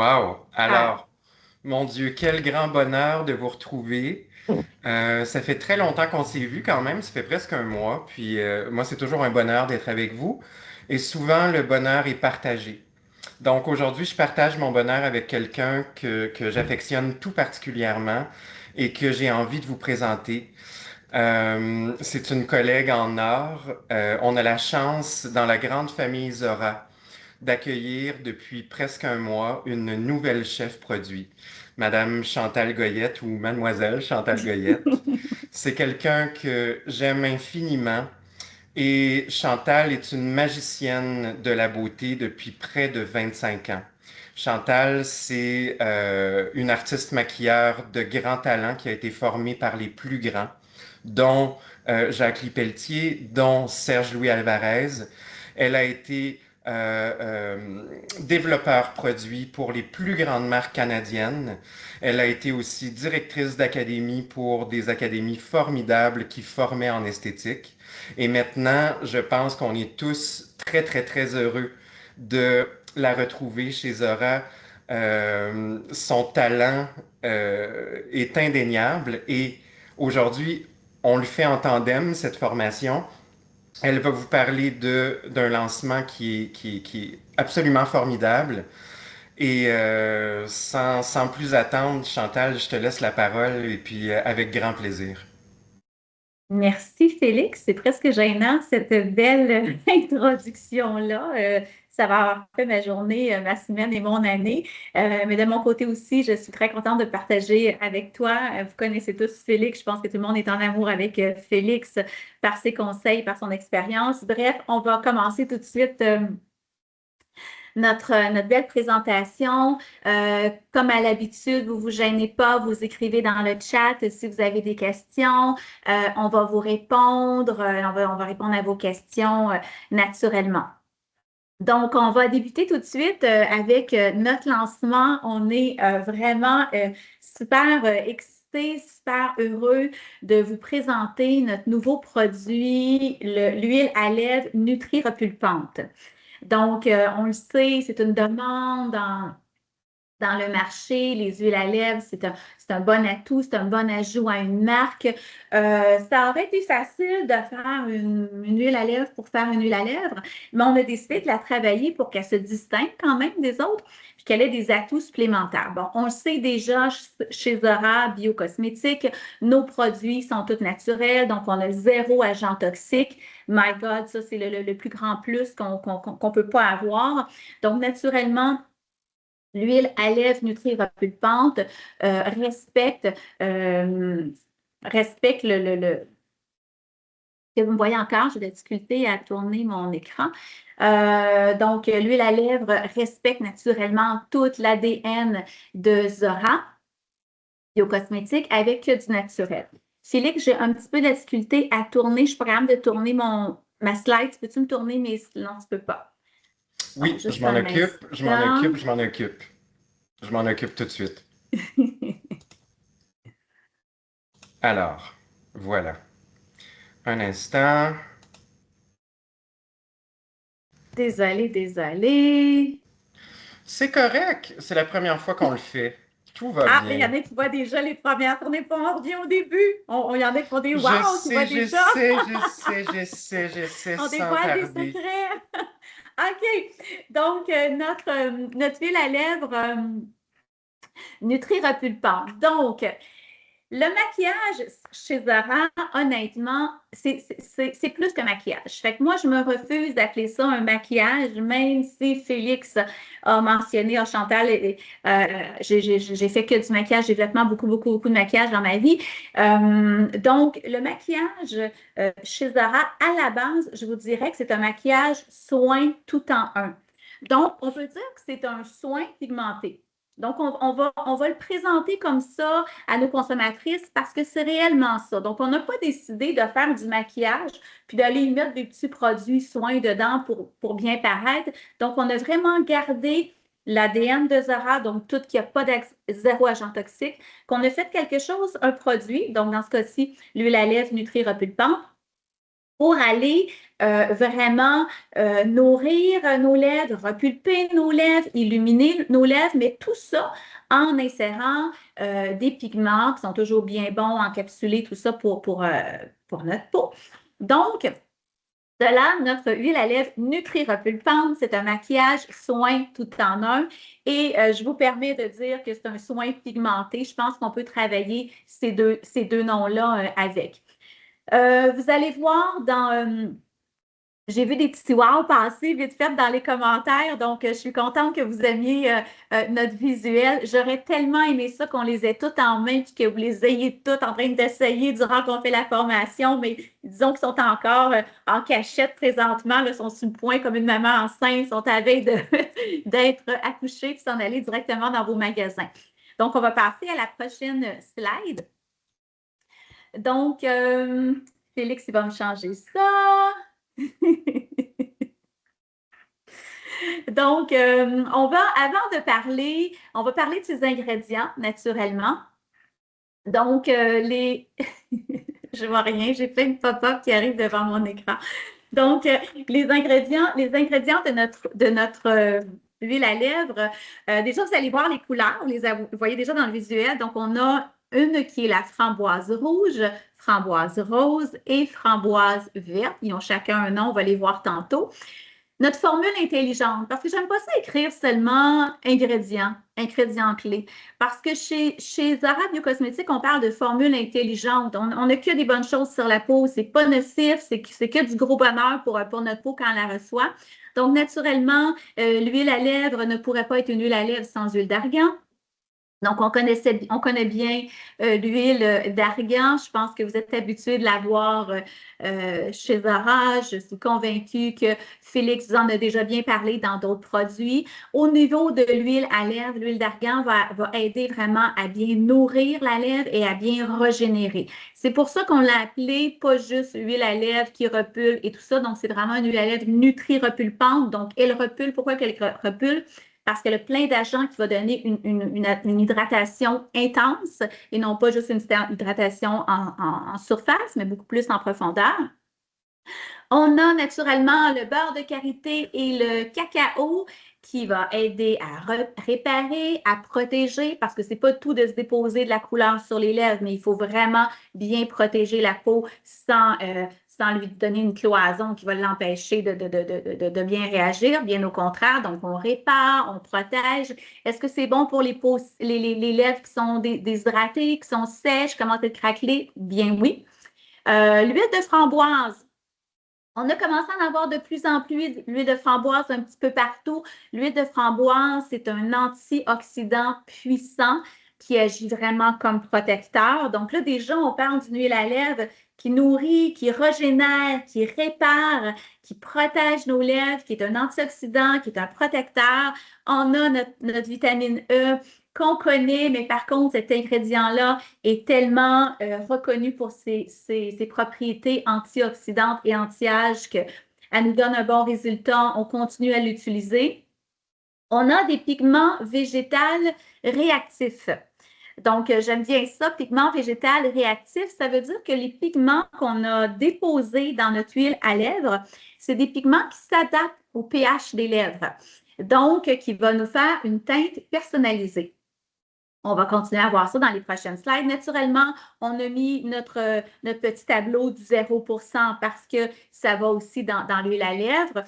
Wow! Ah, Alors, mon Dieu, quel grand bonheur de vous retrouver. Ça fait très longtemps qu'on s'est vu quand même, ça fait presque un mois. Puis moi, c'est toujours un bonheur d'être avec vous. Et souvent, le bonheur est partagé. Donc aujourd'hui, je partage mon bonheur avec quelqu'un que j'affectionne tout particulièrement et que j'ai envie de vous présenter. C'est une collègue en or. On a la chance, dans la grande famille Zora, d'accueillir depuis presque un mois une nouvelle chef produit, Madame Chantal Goyette ou Mademoiselle Chantal Goyette. C'est quelqu'un que j'aime infiniment et Chantal est une magicienne de la beauté depuis près de 25 ans. Chantal, c'est une artiste maquilleur de grand talent qui a été formée par les plus grands, dont Jacques Pelletier, dont Serge-Louis Alvarez. Elle a été développeur produit pour les plus grandes marques canadiennes. Elle a été aussi directrice d'académie pour des académies formidables qui formaient en esthétique. Et maintenant, je pense qu'on est tous très, très, très heureux de la retrouver chez Zora. Son talent est indéniable et aujourd'hui, on le fait en tandem, cette formation. Elle va vous parler d'un lancement qui est absolument formidable. Et sans plus attendre, Chantal, je te laisse la parole et puis avec grand plaisir. merci Félix, c'est presque gênant cette belle introduction-là. Ça va avoir fait ma journée, ma semaine et mon année. Mais de mon côté aussi, je suis très contente de partager avec toi. Vous connaissez tous Félix, je pense que tout le monde est en amour avec Félix par ses conseils, par son expérience. Bref, on va commencer tout de suite. Notre belle présentation. Comme à l'habitude, vous ne vous gênez pas, vous écrivez dans le chat si vous avez des questions. On va vous répondre, on va répondre à vos questions naturellement. Donc, on va débuter tout de suite avec notre lancement. On est vraiment super excités, super heureux de vous présenter notre nouveau produit, l'huile à lèvres Nutri-Repulpante. Donc, on le sait, c'est une demande dans le marché. Les huiles à lèvres, c'est un bon atout, c'est un bon ajout à une marque. Ça aurait été facile de faire une huile à lèvres pour faire une huile à lèvres, mais on a décidé de la travailler pour qu'elle se distingue quand même des autres, puis qu'elle ait des atouts supplémentaires. Bon, on le sait déjà chez Zora Biocosmétiques, nos produits sont tous naturels, donc on a zéro agent toxique. My God, ça, c'est le plus grand plus qu'on peut pas avoir. Donc, naturellement, l'huile à lèvres Nutri-Repulpante respecte, euh, respecte que vous me voyez encore, j'ai des difficultés à tourner mon écran. Donc, l'huile à lèvres respecte naturellement toute l'ADN de Zora Biocosmétique avec du naturel. Félix, j'ai un petit peu de difficulté à tourner. Je suis pas capable de tourner ma slide. Peux-tu me tourner mes... Non, tu peux pas. Bon, Oui, je juste m'en un occupe, je m'en instant. occupe, je m'en occupe. Je m'en occupe tout de suite. Alors, voilà. Un instant. Désolée, désolée. C'est correct, c'est la première fois qu'on le fait. Tout va Ah, mais il y bien. en a qui voient déjà les premières tournées, pas on revient au début. Il y en a qui font des Je wow, qui voient sais, je déjà. sais, je sais, je sais, je sais, On sans dévoile des tarder. secrets. OK. Donc, notre huile à lèvres Nutri-Repulpante. Donc, le maquillage chez Zara, honnêtement, c'est plus que maquillage. Fait que moi, je me refuse d'appeler ça un maquillage, même si Félix a mentionné, Chantal, j'ai fait que du maquillage, j'ai développement beaucoup, beaucoup, beaucoup de maquillage dans ma vie. Donc, le maquillage chez Zara, à la base, je vous dirais que c'est un maquillage soin tout en un. Donc, on peut dire que c'est un soin pigmenté. Donc, on va le présenter comme ça à nos consommatrices parce que c'est réellement ça. Donc, on n'a pas décidé de faire du maquillage puis d'aller y mettre des petits produits soins dedans pour bien paraître. Donc, on a vraiment gardé l'ADN de Zara, donc tout qu'il n'y a pas de zéro agent toxique, qu'on a fait quelque chose, un produit, donc dans ce cas-ci, l'huile à lèvres Nutri Repulpant, pour aller vraiment nourrir nos lèvres, repulper nos lèvres, illuminer nos lèvres, mais tout ça en insérant des pigments qui sont toujours bien bons, encapsulés, tout ça pour notre peau. Donc, de là, notre huile à lèvres Nutri-Repulpante, c'est un maquillage soin tout en un. Et je vous permets de dire que c'est un soin pigmenté. Je pense qu'on peut travailler ces deux noms-là avec. Vous allez voir dans... j'ai vu des petits wow passer vite fait dans les commentaires, donc je suis contente que vous aimiez notre visuel. J'aurais tellement aimé ça qu'on les ait toutes en main puis que vous les ayez toutes en train d'essayer durant qu'on fait la formation, mais disons qu'ils sont encore en cachette présentement, là, sont sur le point comme une maman enceinte, sont à veille d'être accouchées puis s'en aller directement dans vos magasins. Donc, on va passer à la prochaine slide. Donc, Félix, il va me changer ça. Donc, avant de parler, on va parler de ces ingrédients, naturellement. Donc, je vois rien, j'ai plein de pop-up qui arrivent devant mon écran. Donc, les ingrédients de notre huile à lèvres, déjà, vous allez voir les couleurs, vous voyez déjà dans le visuel. Donc, on a une qui est la framboise rouge, framboise rose et framboise verte. Ils ont chacun un nom, on va les voir tantôt. Notre formule intelligente, parce que j'aime pas ça écrire seulement ingrédients clés. Parce que chez Zara Biocosmétique, on parle de formule intelligente. On n'a que des bonnes choses sur la peau. C'est pas nocif, c'est que du gros bonheur pour notre peau quand on la reçoit. Donc, naturellement, l'huile à lèvres ne pourrait pas être une huile à lèvres sans huile d'argan. Donc, on connaît bien l'huile d'argan. Je pense que vous êtes habitués de la voir chez Zara. Je suis convaincue que Félix vous en a déjà bien parlé dans d'autres produits. Au niveau de l'huile à lèvres, l'huile d'argan va aider vraiment à bien nourrir la lèvre et à bien régénérer. C'est pour ça qu'on l'a appelée pas juste huile à lèvres qui repulpe et tout ça. Donc, c'est vraiment une huile à lèvres nutri-repulpante. Donc, elle repulpe. Pourquoi qu'elle repulpe? Parce qu'elle a plein d'agents qui vont donner une hydratation intense et non pas juste une hydratation en surface, mais beaucoup plus en profondeur. On a naturellement le beurre de karité et le cacao qui va aider à réparer, à protéger, parce que c'est pas tout de se déposer de la couleur sur les lèvres, mais il faut vraiment bien protéger la peau sans lui donner une cloison qui va l'empêcher de bien réagir. Bien au contraire, donc on répare, on protège. Est-ce que c'est bon pour les lèvres qui sont déshydratées, qui sont sèches, commencent à être craquelées? Bien oui. L'huile de framboise. On a commencé à en avoir de plus en plus l'huile de framboise un petit peu partout. L'huile de framboise, c'est un antioxydant puissant qui agit vraiment comme protecteur. Donc là, déjà, on parle d'une huile à lèvres qui nourrit, qui régénère, qui répare, qui protège nos lèvres, qui est un antioxydant, qui est un protecteur. On a notre vitamine E qu'on connaît, mais par contre, cet ingrédient-là est tellement reconnu pour ses propriétés antioxydantes et anti-âge qu'elle nous donne un bon résultat. On continue à l'utiliser. On a des pigments végétaux réactifs. Donc, j'aime bien ça, pigments végétal réactifs. Ça veut dire que les pigments qu'on a déposés dans notre huile à lèvres, c'est des pigments qui s'adaptent au pH des lèvres. Donc, qui va nous faire une teinte personnalisée. On va continuer à voir ça dans les prochaines slides. Naturellement, on a mis notre petit tableau du 0% parce que ça va aussi dans l'huile à lèvres.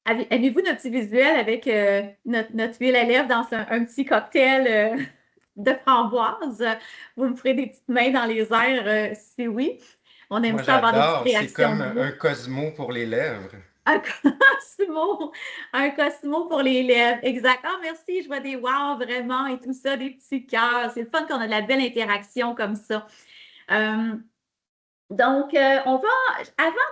Avez-vous notre petit visuel avec notre huile à lèvres dans un petit cocktail de framboise? Vous me ferez des petites mains dans les airs si oui. On aime Moi, ça avoir des petites j'adore. C'est réactions comme de vous. un Cosmo pour les lèvres. Un Cosmo pour les lèvres. Exact. Ah, merci, je vois des wow vraiment et tout ça, des petits cœurs. C'est le fun qu'on a de la belle interaction comme ça. Donc, avant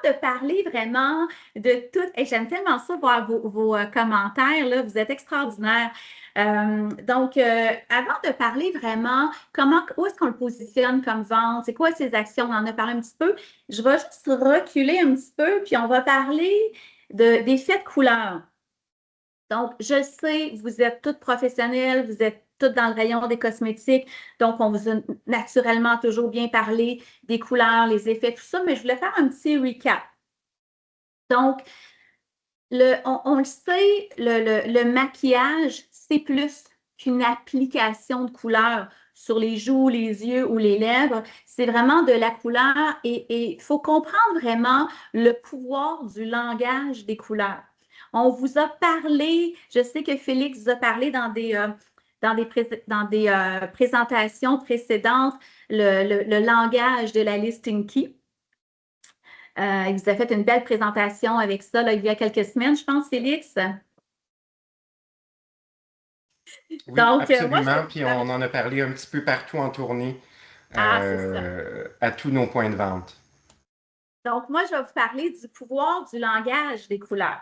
de parler vraiment de tout, et j'aime tellement ça voir vos commentaires, là, vous êtes extraordinaires. Donc, avant de parler vraiment où est-ce qu'on le positionne comme vente, c'est quoi ses actions, on en a parlé un petit peu, je vais juste reculer un petit peu, puis on va parler des faits de couleur. Donc, je sais, vous êtes toutes professionnelles, vous êtes tout dans le rayon des cosmétiques. Donc, on vous a naturellement toujours bien parlé des couleurs, les effets, tout ça, mais je voulais faire un petit recap. Donc, on le sait, le maquillage, c'est plus qu'une application de couleur sur les joues, les yeux ou les lèvres. C'est vraiment de la couleur et il faut comprendre vraiment le pouvoir du langage des couleurs. On vous a parlé, je sais que Félix vous a parlé dans des présentations précédentes, le langage de la listing key. Il vous a fait une belle présentation avec ça là, il y a quelques semaines, je pense, Félix. Oui, Donc, moi, je vais absolument. vous Puis parler. on en a parlé un petit peu partout en tournée, Ah, c'est ça. à tous nos points de vente. Donc, moi, je vais vous parler du pouvoir du langage des couleurs.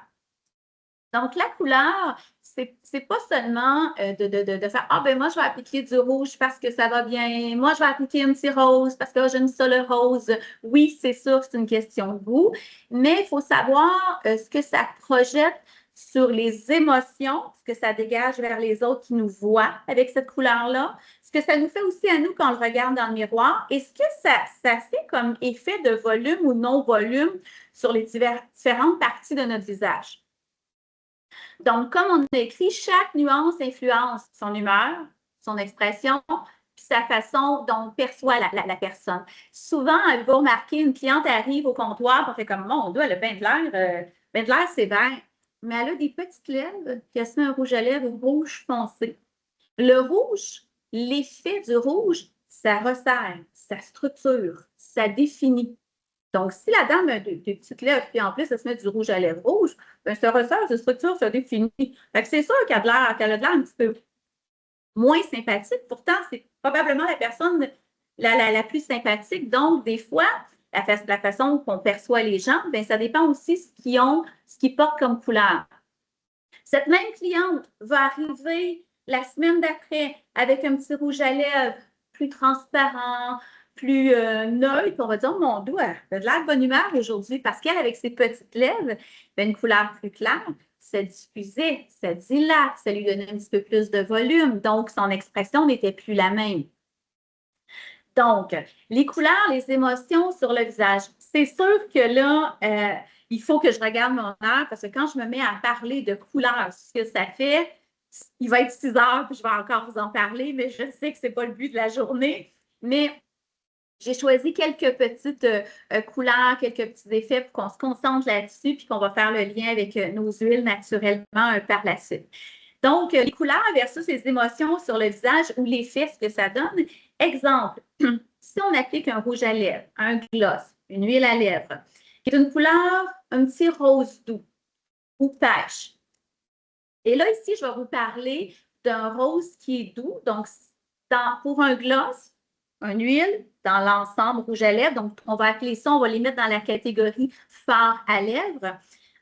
Donc, la couleur, c'est pas seulement de faire ah, ben moi, je vais appliquer du rouge parce que ça va bien. Moi, je vais appliquer un petit rose parce que j'aime ça le rose. Oui, c'est sûr, c'est une question de goût, mais il faut savoir ce que ça projette sur les émotions, ce que ça dégage vers les autres qui nous voient avec cette couleur-là, ce que ça nous fait aussi à nous quand on le regarde dans le miroir et ce que ça fait comme effet de volume ou non-volume sur les différentes parties de notre visage. Donc, comme on a écrit, chaque nuance influence son humeur, son expression, puis sa façon dont on perçoit la personne. Souvent, vous remarquez, une cliente arrive au comptoir, on fait comme, mon Dieu, elle a bien de l'air sévère, mais elle a des petites lèvres, puis elle se met un rouge à lèvres rouge foncé. Le rouge, l'effet du rouge, ça resserre, ça structure, ça définit. Donc, si la dame a des petites lèvres, puis en plus, elle se met du rouge à lèvres rouge, bien, ça ressort, cette structure se définit. Fait que c'est sûr qu'elle a de l'air un petit peu moins sympathique. Pourtant, c'est probablement la personne la plus sympathique. Donc, des fois, la façon qu'on perçoit les gens, bien, ça dépend aussi ce qu'ils portent comme couleur. Cette même cliente va arriver la semaine d'après avec un petit rouge à lèvres plus transparent, plus neutre. On va dire, mon Dieu, elle a de l'air de bonne humeur aujourd'hui parce qu'elle, avec ses petites lèvres, une couleur plus claire, ça diffusait, ça dilate, ça lui donnait un petit peu plus de volume. Donc, son expression n'était plus la même. Donc, les couleurs, les émotions sur le visage. C'est sûr que là, il faut que je regarde mon heure parce que quand je me mets à parler de couleurs, ce que ça fait, il va être 6 heures, puis je vais encore vous en parler, mais je sais que ce n'est pas le but de la journée. Mais j'ai choisi quelques petites couleurs, quelques petits effets pour qu'on se concentre là-dessus, puis qu'on va faire le lien avec nos huiles naturellement par la suite. Donc, les couleurs versus les émotions sur le visage ou l'effet, ce que ça donne. Exemple, si on applique un rouge à lèvres, un gloss, une huile à lèvres, qui est une couleur un petit rose doux ou pêche. Et là, ici, je vais vous parler d'un rose qui est doux. Donc, pour un gloss, une huile, dans l'ensemble rouge à lèvres, donc on va appeler ça, on va les mettre dans la catégorie fard à lèvres.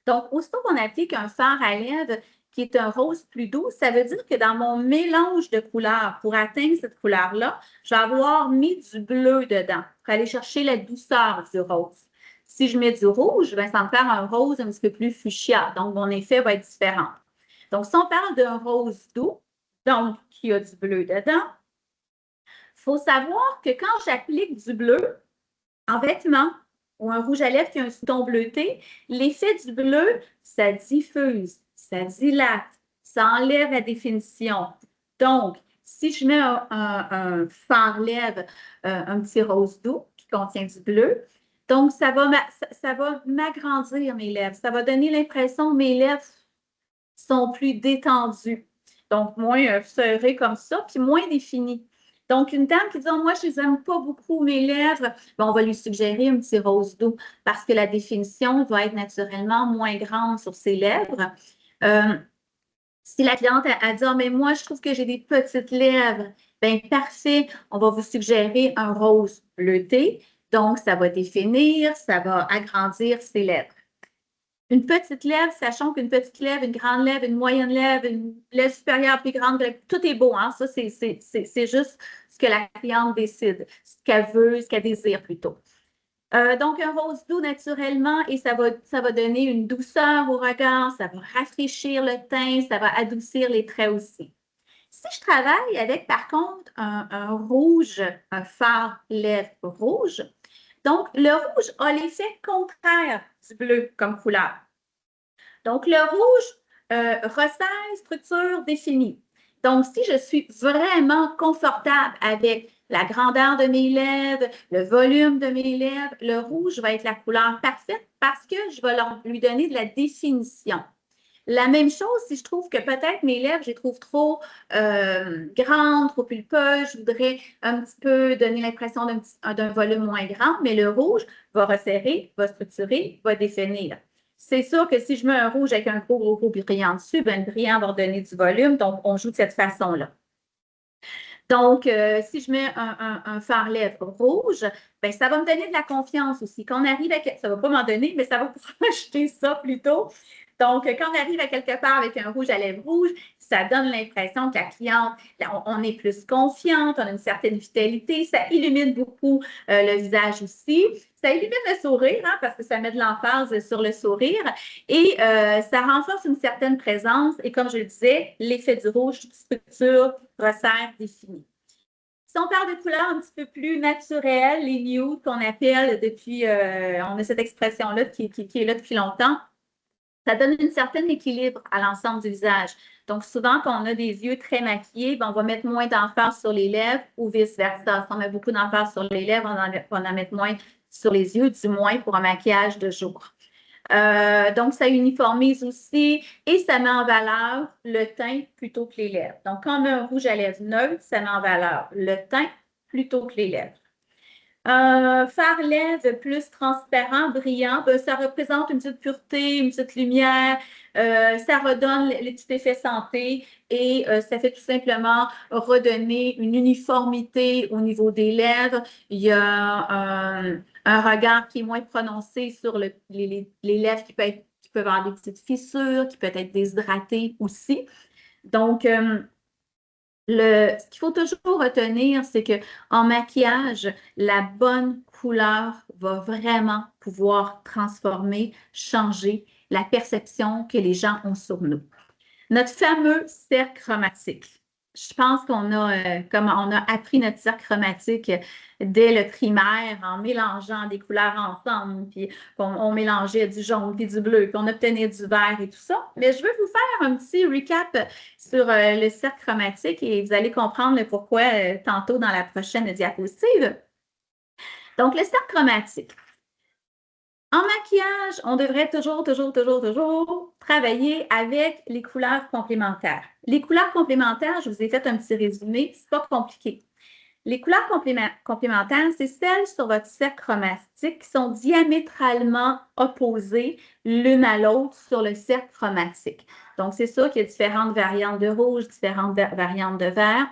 Donc, aussitôt qu'on applique un fard à lèvres qui est un rose plus doux, ça veut dire que dans mon mélange de couleurs, pour atteindre cette couleur-là, je vais avoir mis du bleu dedans pour aller chercher la douceur du rose. Si je mets du rouge, bien, ça me fait un rose un petit peu plus fuchsia, donc mon effet va être différent. Donc, si on parle d'un rose doux, donc qui a du bleu dedans, il faut savoir que quand j'applique du bleu en vêtements ou un rouge à lèvres qui a un sous-ton bleuté, l'effet du bleu, ça diffuse, ça dilate, ça enlève la définition. Donc, si je mets un fard lèvres, un petit rose doux qui contient du bleu, donc ça va m'agrandir mes lèvres. Ça va donner l'impression que mes lèvres sont plus détendues. Donc, moins serrées comme ça, puis moins définies. Donc, une dame qui dit oh, moi, je les aime pas beaucoup, mes lèvres, bien, on va lui suggérer un petit rose doux parce que la définition va être naturellement moins grande sur ses lèvres. Si la cliente a dit oh, mais moi, je trouve que j'ai des petites lèvres, bien, parfait, on va vous suggérer un rose bleuté. Donc, ça va définir, ça va agrandir ses lèvres. Une petite lèvre, sachant qu'une petite lèvre, une grande lèvre, une moyenne lèvre, une lèvre supérieure plus grande, tout est beau. Hein? Ça, c'est juste ce que la cliente décide, ce qu'elle veut, ce qu'elle désire plutôt. Donc, un rose doux naturellement et ça va donner une douceur au regard, ça va rafraîchir le teint, ça va adoucir les traits aussi. Si je travaille avec, par contre, un rouge, un fard lèvres rouge, donc le rouge a l'effet contraire du bleu comme couleur. Donc, le rouge resserre, structure définie. Donc, si je suis vraiment confortable avec la grandeur de mes lèvres, le volume de mes lèvres, le rouge va être la couleur parfaite parce que je vais lui donner de la définition. La même chose, si je trouve que peut-être mes lèvres, je les trouve trop grandes, trop pulpeuses, je voudrais un petit peu donner l'impression d'un volume moins grand, mais le rouge va resserrer, va structurer, va définir. C'est sûr que si je mets un rouge avec un gros brillant dessus, ben, le brillant va donner du volume, donc on joue de cette façon-là. Donc, si je mets un fard lèvres rouge, ben, ça va me donner de la confiance aussi. Quand on arrive à... Ça ne va pas m'en donner, mais ça va pouvoir acheter ça plutôt. Donc, quand on arrive à quelque part avec un rouge à lèvres rouge, ça donne l'impression que la cliente, on est plus confiante, on a une certaine vitalité, ça illumine beaucoup le visage aussi. Ça illumine le sourire, hein, parce que ça met de l'emphase sur le sourire et ça renforce une certaine présence. Et comme je le disais, l'effet du rouge, structure, resserre, définit. Si on parle de couleurs un petit peu plus naturelles, les nudes qu'on appelle depuis, on a cette expression-là qui est là depuis longtemps, ça donne un certain équilibre à l'ensemble du visage. Donc, souvent, quand on a des yeux très maquillés, ben, on va mettre moins d'emphase sur les lèvres ou vice-versa. Si on met beaucoup d'emphase sur les lèvres, on en met moins sur les yeux, du moins pour un maquillage de jour. Donc, ça uniformise aussi et ça met en valeur le teint plutôt que les lèvres. Donc, quand on met un rouge à lèvres neutre, ça met en valeur le teint plutôt que les lèvres. Fard lèvres plus transparent, brillant, ben, ça représente une petite pureté, une petite lumière, ça redonne les petits effets santé et ça fait tout simplement redonner une uniformité au niveau des lèvres. Il y a un regard qui est moins prononcé sur les lèvres qui peuvent avoir des petites fissures, qui peuvent être déshydratées aussi. Donc, ce qu'il faut toujours retenir, c'est qu'en maquillage, la bonne couleur va vraiment pouvoir transformer, changer la perception que les gens ont sur nous. Notre fameux cercle chromatique. Je pense qu'on a, on a appris notre cercle chromatique dès le primaire en mélangeant des couleurs ensemble, puis on mélangeait du jaune puis du bleu, puis on obtenait du vert et tout ça. Mais je veux vous faire un petit recap sur le cercle chromatique et vous allez comprendre le pourquoi tantôt dans la prochaine diapositive. Donc, le cercle chromatique. En maquillage, on devrait toujours travailler avec les couleurs complémentaires. Les couleurs complémentaires, je vous ai fait un petit résumé, c'est pas compliqué. Les couleurs complémentaires, c'est celles sur votre cercle chromatique qui sont diamétralement opposées l'une à l'autre sur le cercle chromatique. Donc, c'est sûr qu'il y a différentes variantes de rouge, différentes variantes de vert.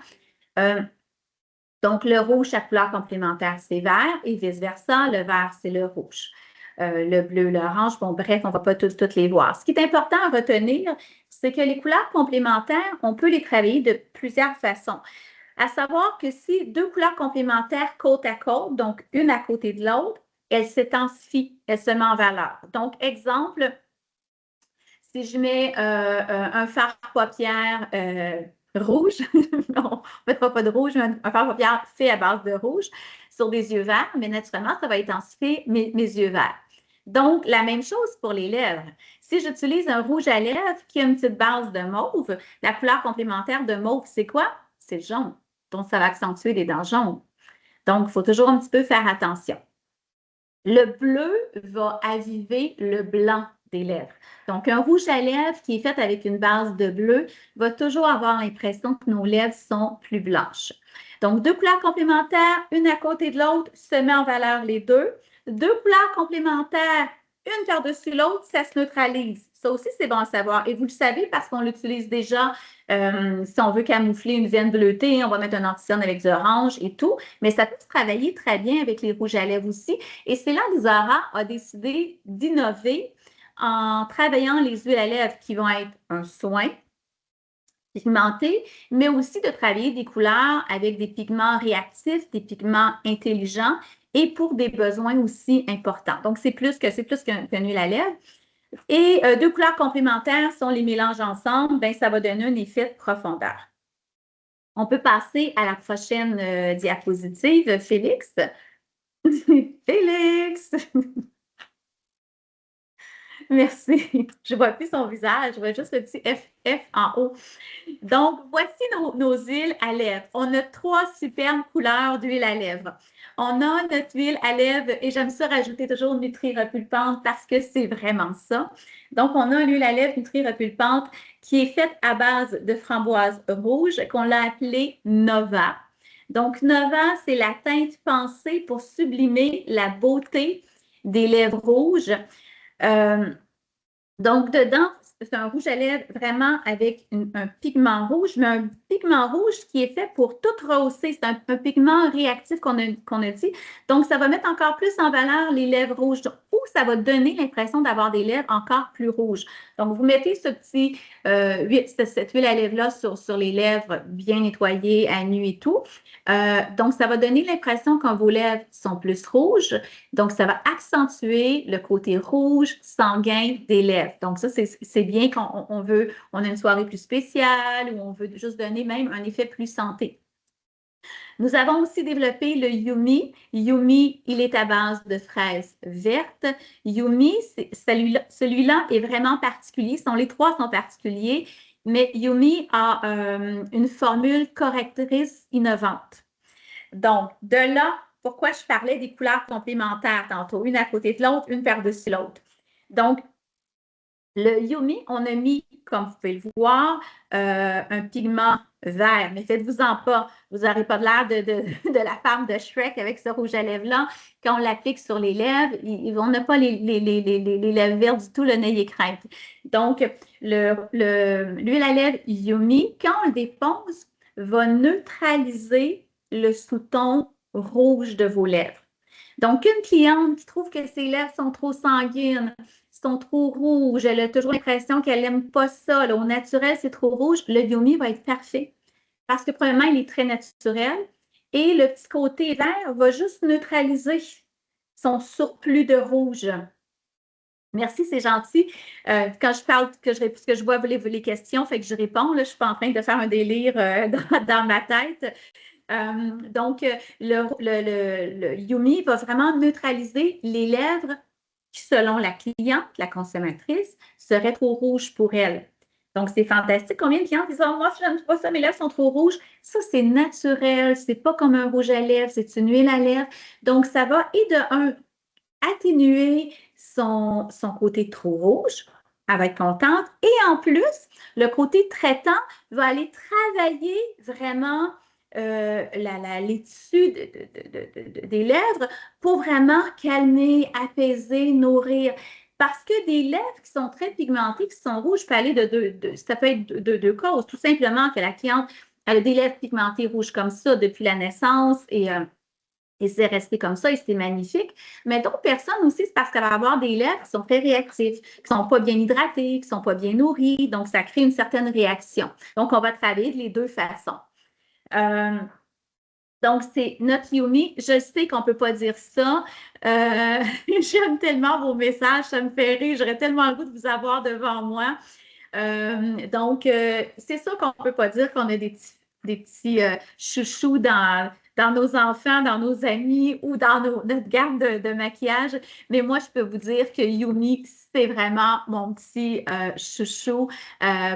Donc, le rouge, sa couleur complémentaire, c'est vert et vice-versa, le vert, c'est le rouge. Le bleu, l'orange, bon, bref, on ne va pas toutes les voir. Ce qui est important à retenir, c'est que les couleurs complémentaires, on peut les travailler de plusieurs façons. À savoir que si deux couleurs complémentaires côte à côte, donc une à côté de l'autre, elles s'intensifient, elles se mettent en valeur. Donc, exemple, si je mets un fard paupières rouge, non, on ne mettra pas de rouge, mais un fard paupières fait à base de rouge sur des yeux verts, mais naturellement, ça va intensifier mes yeux verts. Donc, la même chose pour les lèvres. Si j'utilise un rouge à lèvres qui a une petite base de mauve, la couleur complémentaire de mauve, c'est quoi? C'est le jaune. Donc, ça va accentuer les dents jaunes. Donc, il faut toujours un petit peu faire attention. Le bleu va aviver le blanc des lèvres. Donc, un rouge à lèvres qui est fait avec une base de bleu va toujours avoir l'impression que nos lèvres sont plus blanches. Donc, deux couleurs complémentaires, une à côté de l'autre, se met en valeur les deux. Deux couleurs complémentaires, une par-dessus l'autre, ça se neutralise. Ça aussi, c'est bon à savoir. Et vous le savez parce qu'on l'utilise déjà. Si on veut camoufler une veine bleutée, on va mettre un anticerne avec du orange et tout. Mais ça peut se travailler très bien avec les rouges à lèvres aussi. Et c'est là que Zara a décidé d'innover en travaillant les huiles à lèvres qui vont être un soin pigmenté, mais aussi de travailler des couleurs avec des pigments réactifs, des pigments intelligents et pour des besoins aussi importants. Donc, c'est plus qu'une huile à lèvres. Et deux couleurs complémentaires, si on les mélange ensemble, ben, ça va donner un effet de profondeur. On peut passer à la prochaine diapositive, Félix. Félix! Merci. Je ne vois plus son visage, je vois juste le petit F en haut. Donc, voici nos huiles à lèvres. On a 3 superbes couleurs d'huile à lèvres. On a notre huile à lèvres, et j'aime ça rajouter toujours Nutri-Repulpante parce que c'est vraiment ça. Donc, on a l'huile à lèvres Nutri-Repulpante qui est faite à base de framboise rouge qu'on l'a appelée Nova. Donc, Nova, c'est la teinte pensée pour sublimer la beauté des lèvres rouges. Donc, dedans, c'est un rouge à lèvres vraiment avec un pigment rouge, mais un pigment rouge qui est fait pour tout rehausser. C'est un pigment réactif qu'on a dit. Donc, ça va mettre encore plus en valeur les lèvres rouges ou ça va donner l'impression d'avoir des lèvres encore plus rouges. Donc, vous mettez cette huile à lèvres-là sur les lèvres bien nettoyées à nu et tout. Donc, ça va donner l'impression que vos lèvres sont plus rouges. Donc, ça va accentuer le côté rouge sanguin des lèvres. Donc, ça, c'est bien qu'on on a une soirée plus spéciale ou on veut juste donner même un effet plus santé. Nous avons aussi développé le Yumi. Yumi, il est à base de fraises vertes. Yumi, celui-là est vraiment particulier. Les 3 sont particuliers, mais Yumi a une formule correctrice innovante. Donc, de là, pourquoi je parlais des couleurs complémentaires tantôt, une à côté de l'autre, une par-dessus l'autre. Donc, le Yumi, on a mis, comme vous pouvez le voir, un pigment vert, mais faites-vous-en pas, vous n'aurez pas l'air de la femme de Shrek avec ce rouge à lèvres-là. Quand on l'applique sur les lèvres, on n'a pas les lèvres vertes du tout, le nez crème. Donc, l'huile à lèvres Yumi, quand on le dépose, va neutraliser le sous-ton rouge de vos lèvres. Donc, une cliente qui trouve que ses lèvres sont trop sanguines, sont trop rouges, elle a toujours l'impression qu'elle n'aime pas ça. Là, au naturel, c'est trop rouge. Le Yumi va être parfait parce que premièrement, il est très naturel et le petit côté vert va juste neutraliser son surplus de rouge. Merci, c'est gentil. Quand je parle, parce que je vois les questions, fait que je réponds. Là, je ne suis pas en train de faire un délire dans ma tête. Donc, le Yumi va vraiment neutraliser les lèvres qui, selon la cliente, la consommatrice, seraient trop rouges pour elle. Donc, c'est fantastique. Combien de clientes disent « Oh, moi, je n'aime pas ça, mes lèvres sont trop rouges. » Ça, c'est naturel. Ce n'est pas comme un rouge à lèvres, c'est une huile à lèvres. Donc, ça va, et de un, atténuer son côté trop rouge. Elle va être contente. Et en plus, le côté traitant va aller travailler vraiment les tissus des lèvres pour vraiment calmer, apaiser, nourrir. Parce que des lèvres qui sont très pigmentées, qui sont rouges, peut aller ça peut être de 2 causes. Tout simplement que la cliente elle a des lèvres pigmentées rouges comme ça depuis la naissance et c'est resté comme ça et c'est magnifique. Mais d'autres personnes aussi, c'est parce qu'elle va avoir des lèvres qui sont très réactives, qui ne sont pas bien hydratées, qui ne sont pas bien nourries. Donc, ça crée une certaine réaction. Donc, on va travailler de les 2 façons. Donc, c'est notre Yumi. Je sais qu'on ne peut pas dire ça. J'aime tellement vos messages, ça me fait rire. J'aurais tellement le goût de vous avoir devant moi. Donc, c'est sûr qu'on ne peut pas dire qu'on a des petits chouchous dans nos enfants, dans nos amis ou dans notre gamme de maquillage. Mais moi, je peux vous dire que Yumi, c'est vraiment mon petit chouchou.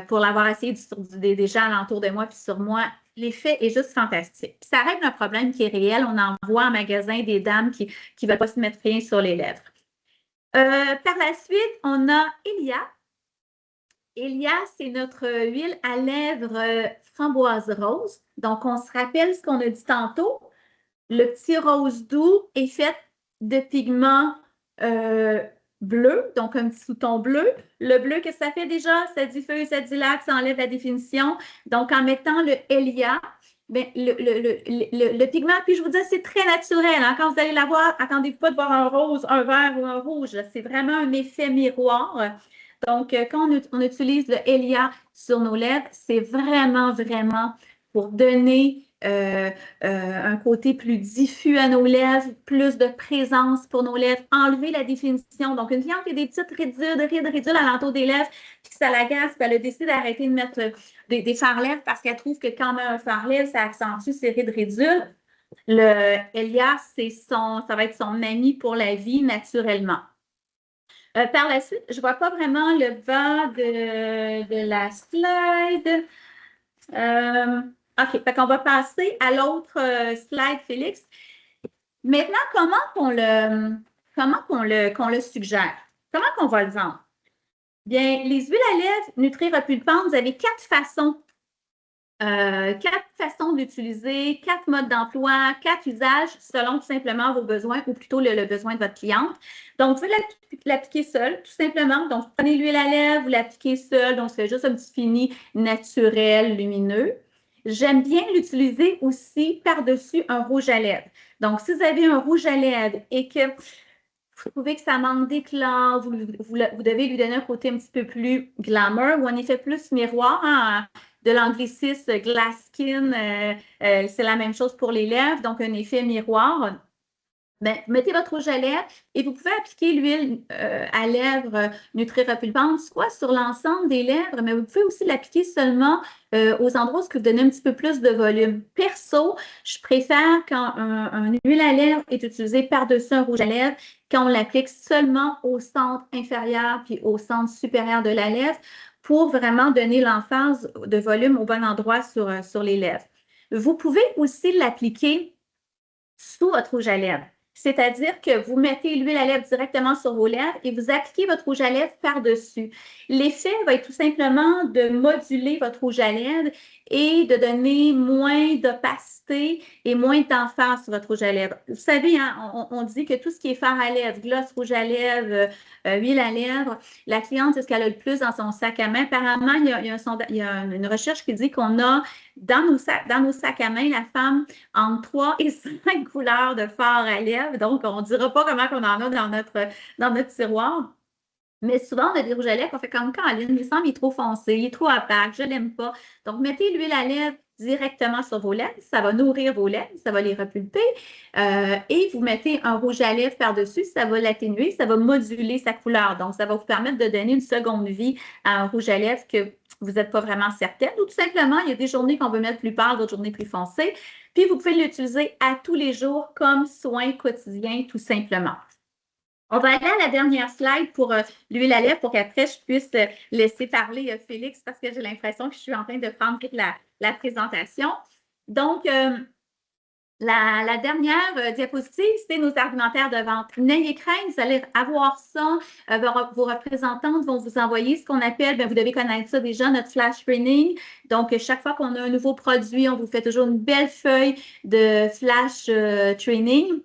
Pour l'avoir essayé sur des gens alentour de moi puis sur moi, l'effet est juste fantastique. Puis ça règle un problème qui est réel. On en voit en magasin des dames qui ne veulent pas se mettre rien sur les lèvres. Par la suite, on a Elia. Elia, c'est notre huile à lèvres framboise rose. Donc, on se rappelle ce qu'on a dit tantôt. Le petit rose doux est fait de pigments bleus, donc un petit sous-ton bleu. Le bleu, qu'est-ce que ça fait déjà? Ça diffuse, ça dilate, ça enlève la définition. Donc, en mettant le Elia, bien, le pigment, puis je vous dis, c'est très naturel. Hein? Quand vous allez l'avoir, attendez-vous pas de voir un rose, un vert ou un rouge. C'est vraiment un effet miroir. Donc, quand on utilise le Elia sur nos lèvres, c'est vraiment, vraiment pour donner un côté plus diffus à nos lèvres, plus de présence pour nos lèvres, enlever la définition. Donc, une cliente qui a des petites rides à l'entour des lèvres, puis que ça l'agace, puis elle a décidé d'arrêter de mettre des fards-lèvres parce qu'elle trouve que quand on met un fard-lèvre, ça accentue ses rides ridules. Le Elias, ça va être son ami pour la vie naturellement. Par la suite, je ne vois pas vraiment le bas de la slide. OK, fait qu'on va passer à l'autre slide, Félix. Maintenant, qu'on le suggère? Comment qu'on va le vendre? Bien, les huiles à lèvres Nutri-Repulpante, vous avez quatre façons d'utiliser, 4 modes d'emploi, 4 usages selon tout simplement vos besoins ou plutôt le besoin de votre cliente. Donc, vous pouvez l'appliquer seul, tout simplement. Donc, vous prenez l'huile à lèvres, vous l'appliquez seul. Donc, c'est juste un petit fini naturel, lumineux. J'aime bien l'utiliser aussi par-dessus un rouge à lèvres. Donc, si vous avez un rouge à lèvres et que vous trouvez que ça manque d'éclat, vous devez lui donner un côté un petit peu plus glamour ou un effet plus miroir, hein, de l'anglicisme glass skin, c'est la même chose pour les lèvres, donc un effet miroir. Bien, mettez votre rouge à lèvres et vous pouvez appliquer l'huile à lèvres Nutri-Repulpante soit sur l'ensemble des lèvres, mais vous pouvez aussi l'appliquer seulement aux endroits où vous donnez un petit peu plus de volume. Perso, je préfère quand un huile à lèvres est utilisé par-dessus un rouge à lèvres, quand on l'applique seulement au centre inférieur puis au centre supérieur de la lèvre pour vraiment donner l'emphase de volume au bon endroit sur les lèvres. Vous pouvez aussi l'appliquer sous votre rouge à lèvres. C'est-à-dire que vous mettez l'huile à lèvres directement sur vos lèvres et vous appliquez votre rouge à lèvres par-dessus. L'effet va être tout simplement de moduler votre rouge à lèvres et de donner moins d'opacité et moins d'emphase sur votre rouge à lèvres. Vous savez, hein, on dit que tout ce qui est fard à lèvres, gloss, rouge à lèvres, huile à lèvres, la cliente, c'est ce qu'elle a le plus dans son sac à main. Apparemment, il y a une recherche qui dit qu'on a dans nos sacs à main, la femme, entre 3 et 5 couleurs de fard à lèvres. Donc, on ne dira pas comment on en a dans notre tiroir. Mais souvent, on a des rouges à lèvres, on fait comme Caroline, il semble, il est trop foncé, il est trop opaque, je ne l'aime pas. Donc, mettez l'huile à lèvres directement sur vos lèvres, ça va nourrir vos lèvres, ça va les repulper. Et vous mettez un rouge à lèvres par-dessus, ça va l'atténuer, ça va moduler sa couleur. Donc, ça va vous permettre de donner une seconde vie à un rouge à lèvres que vous n'êtes pas vraiment certaine. Ou tout simplement, il y a des journées qu'on veut mettre plus pâle, d'autres journées plus foncées. Puis, vous pouvez l'utiliser à tous les jours comme soin quotidien, tout simplement. On va aller à la dernière slide pour l'huile à lèvres pour qu'après, je puisse laisser parler Félix parce que j'ai l'impression que je suis en train de prendre toute la présentation. Donc, la dernière diapositive, c'est nos argumentaires de vente. N'ayez crainte, vous allez avoir ça. Vos représentantes vont vous envoyer ce qu'on appelle, bien, vous devez connaître ça déjà, notre flash training. Donc, chaque fois qu'on a un nouveau produit, on vous fait toujours une belle feuille de flash training.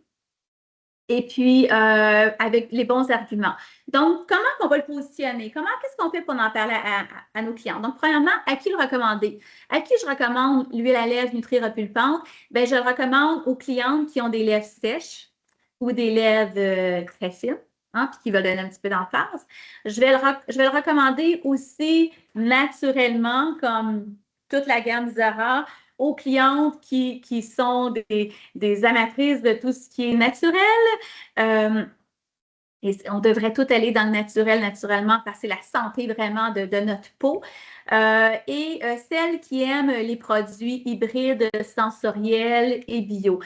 Et puis, avec les bons arguments. Donc, comment on va le positionner? Qu'est-ce qu'on fait pour en parler à nos clients? Donc, premièrement, à qui le recommander? À qui je recommande l'huile à lèvres Nutri-Repulpante? Bien, je le recommande aux clientes qui ont des lèvres sèches ou des lèvres très fines, hein, puis qui veulent donner un petit peu d'emphase. Je vais le recommander aussi naturellement, comme toute la gamme Zara, aux clientes qui sont des amatrices de tout ce qui est naturel. Et on devrait tout aller dans le naturel, naturellement, parce que c'est la santé vraiment de notre peau. Celles qui aiment les produits hybrides, sensoriels et bio.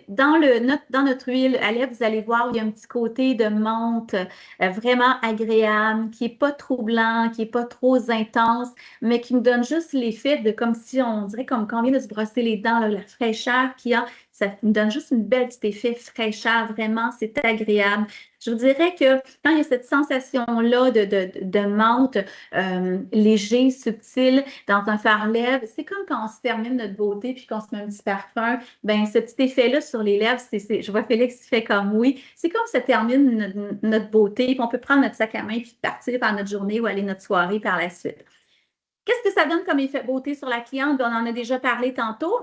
Dans notre huile à lèvres, vous allez voir, il y a un petit côté de menthe vraiment agréable, qui n'est pas trop blanc, qui n'est pas trop intense, mais qui nous donne juste l'effet de comme si on dirait comme quand on vient de se brosser les dents, là, la fraîcheur qu'il y a. Ça nous donne juste une belle petit effet fraîcheur, vraiment, c'est agréable. Je vous dirais que quand il y a cette sensation-là de menthe léger, subtil, dans un fard-lèvres, c'est comme quand on se termine notre beauté puis qu'on se met un petit parfum. Bien, ce petit effet-là sur les lèvres, je vois Félix qui fait comme oui. C'est comme ça termine notre beauté, puis on peut prendre notre sac à main puis partir par notre journée ou aller notre soirée par la suite. Qu'est-ce que ça donne comme effet beauté sur la cliente? On en a déjà parlé tantôt.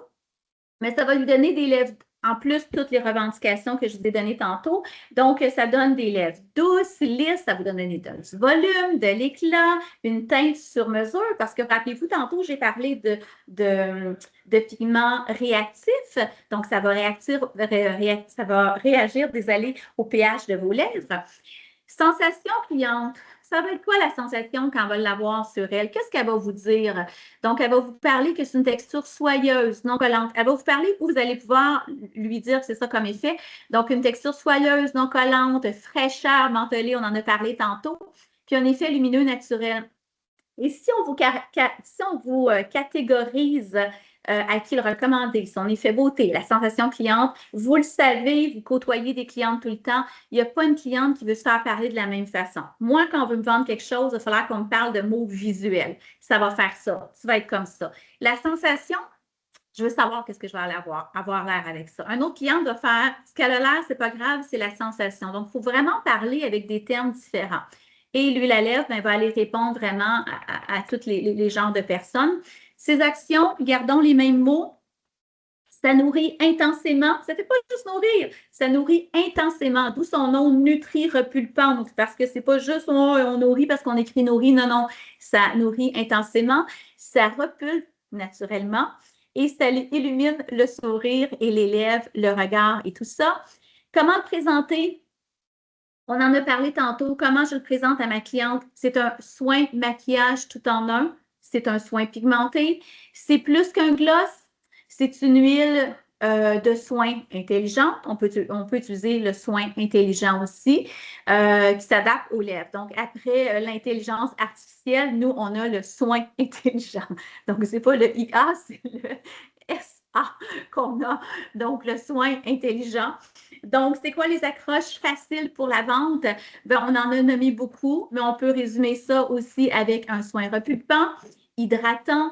Mais ça va lui donner des lèvres en plus toutes les revendications que je vous ai données tantôt. Donc, ça donne des lèvres douces, lisses, ça vous donne du volume, de l'éclat, une teinte sur mesure, parce que rappelez-vous, tantôt, j'ai parlé de pigments réactifs. Donc, ça va réagir, désolé, au pH de vos lèvres. Sensation cliente. Ça va être quoi la sensation quand on va l'avoir sur elle? Qu'est-ce qu'elle va vous dire? Donc, elle va vous parler que c'est une texture soyeuse, non collante. Elle va vous parler où vous allez pouvoir lui dire que c'est ça comme effet. Donc, une texture soyeuse, non collante, fraîcheur, mentholée, on en a parlé tantôt, puis un effet lumineux naturel. Et si on vous catégorise à qui le recommander, son effet beauté, la sensation cliente, vous le savez, vous côtoyez des clientes tout le temps, il n'y a pas une cliente qui veut se faire parler de la même façon. Moi, quand on veut me vendre quelque chose, il va falloir qu'on me parle de mots visuels. Ça va faire ça, ça va être comme ça. La sensation, je veux savoir qu'est-ce que je vais aller avoir l'air avec ça. Un autre client va faire ce qu'elle a l'air, c'est pas grave, c'est la sensation. Donc, il faut vraiment parler avec des termes différents. Et l'huile à lèvres va aller répondre vraiment à tous les genres de personnes. Ces actions, gardons les mêmes mots. Ça nourrit intensément. Ça ne fait pas juste nourrir, ça nourrit intensément. D'où son nom nutri-repulpante, parce que ce n'est pas juste on nourrit parce qu'on écrit nourrit. Non, non, ça nourrit intensément. Ça repulpe naturellement et ça illumine le sourire et les lèvres, le regard et tout ça. Comment le présenter? On en a parlé tantôt. Comment je le présente à ma cliente? C'est un soin maquillage tout en un. C'est un soin pigmenté. C'est plus qu'un gloss. C'est une huile de soin intelligente. On peut utiliser le soin intelligent aussi, qui s'adapte aux lèvres. Donc, après l'intelligence artificielle, nous, on a le soin intelligent. Donc, ce n'est pas le IA, c'est le SA qu'on a. Donc, le soin intelligent. Donc, c'est quoi les accroches faciles pour la vente? Ben, on en a nommé beaucoup, mais on peut résumer ça aussi avec un soin repulpant, hydratant,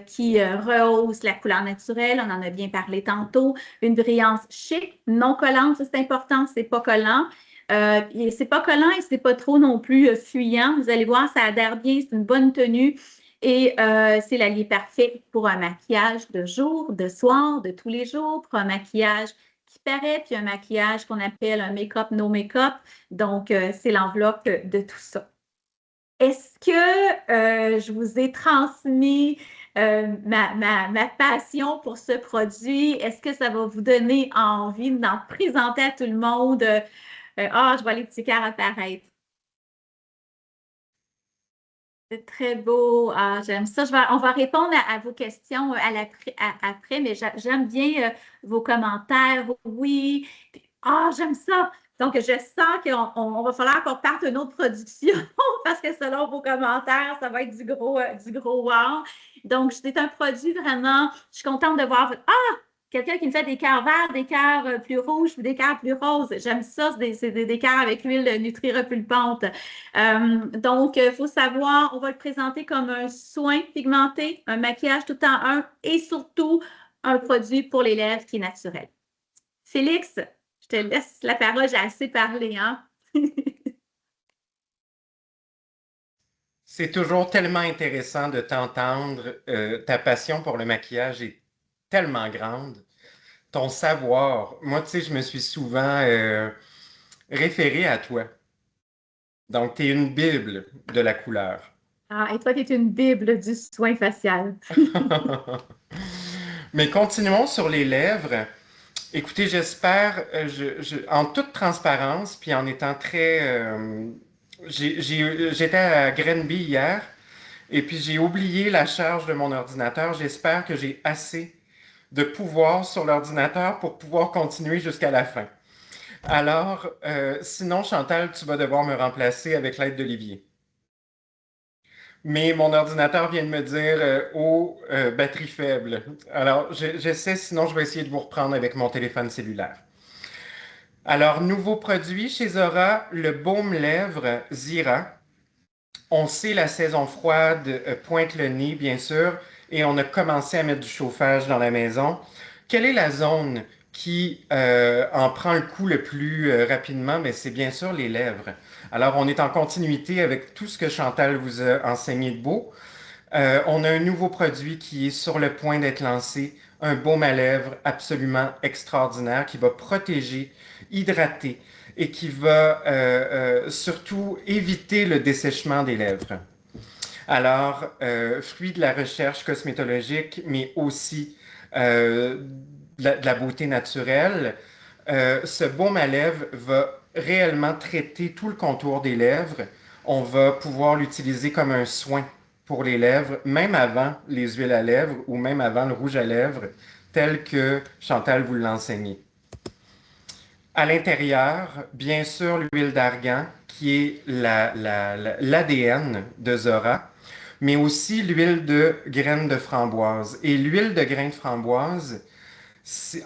qui rehausse la couleur naturelle. On en a bien parlé tantôt. Une brillance chic, non collante, ça c'est important, c'est pas collant. C'est pas collant et c'est pas trop non plus fuyant. Vous allez voir, ça adhère bien, c'est une bonne tenue. Et c'est l'allié parfait pour un maquillage de jour, de soir, de tous les jours, pour un maquillage qui paraît, puis un maquillage qu'on appelle un make-up, no make-up. Donc, c'est l'enveloppe de tout ça. Est-ce que je vous ai transmis ma passion pour ce produit? Est-ce que ça va vous donner envie d'en présenter à tout le monde? Je vois les petits cœurs apparaître. C'est très beau. Ah, j'aime ça. On va répondre à vos questions après, mais j'aime bien vos commentaires. Oui. J'aime ça. Donc, je sens qu'on va falloir qu'on parte une autre production parce que selon vos commentaires, ça va être du gros wow. Donc, c'est un produit vraiment, je suis contente de voir. Quelqu'un qui me fait des cœurs verts, des cœurs plus rouges, des cœurs plus roses. J'aime ça, c'est des cœurs avec l'huile nutri-repulpante. Donc, il faut savoir, on va le présenter comme un soin pigmenté, un maquillage tout en un et surtout un produit pour les lèvres qui est naturel. Félix, je te laisse la parole, j'ai assez parlé, hein? C'est toujours tellement intéressant de t'entendre. Ta passion pour le maquillage est tellement grande. Ton savoir. Moi, tu sais, je me suis souvent référé à toi. Donc, tu es une bible de la couleur. Et toi, tu es une bible du soin facial. Mais continuons sur les lèvres. Écoutez, j'espère, en toute transparence, puis en étant très... j'étais à Grenby hier, et puis j'ai oublié la charge de mon ordinateur. J'espère que j'ai assez de pouvoir sur l'ordinateur pour pouvoir continuer jusqu'à la fin. Alors, sinon, Chantal, tu vas devoir me remplacer avec l'aide d'Olivier. Mais mon ordinateur vient de me dire batterie faible. Alors, j'essaie, sinon je vais essayer de vous reprendre avec mon téléphone cellulaire. Alors, nouveau produit chez Zora, le baume lèvres Zira. On sait la saison froide pointe le nez, bien sûr, et on a commencé à mettre du chauffage dans la maison. Quelle est la zone qui en prend le coup le plus rapidement? Mais c'est bien sûr les lèvres. Alors, on est en continuité avec tout ce que Chantal vous a enseigné de beau. On a un nouveau produit qui est sur le point d'être lancé, un baume à lèvres absolument extraordinaire qui va protéger, hydrater et qui va surtout éviter le dessèchement des lèvres. Alors, fruit de la recherche cosmétologique, mais aussi de la beauté naturelle, ce baume à lèvres va réellement traiter tout le contour des lèvres. On va pouvoir l'utiliser comme un soin pour les lèvres, même avant les huiles à lèvres ou même avant le rouge à lèvres, tel que Chantal vous l'enseignait. À l'intérieur, bien sûr, l'huile d'argan, qui est l'ADN de Zora, mais aussi l'huile de graines de framboise. Et l'huile de graines de framboise,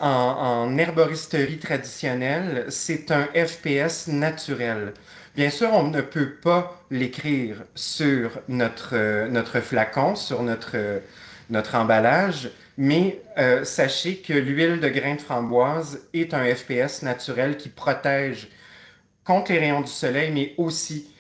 en herboristerie traditionnelle, c'est un FPS naturel. Bien sûr, on ne peut pas l'écrire sur notre flacon, sur notre emballage, mais sachez que l'huile de grain de framboise est un FPS naturel qui protège contre les rayons du soleil, mais aussi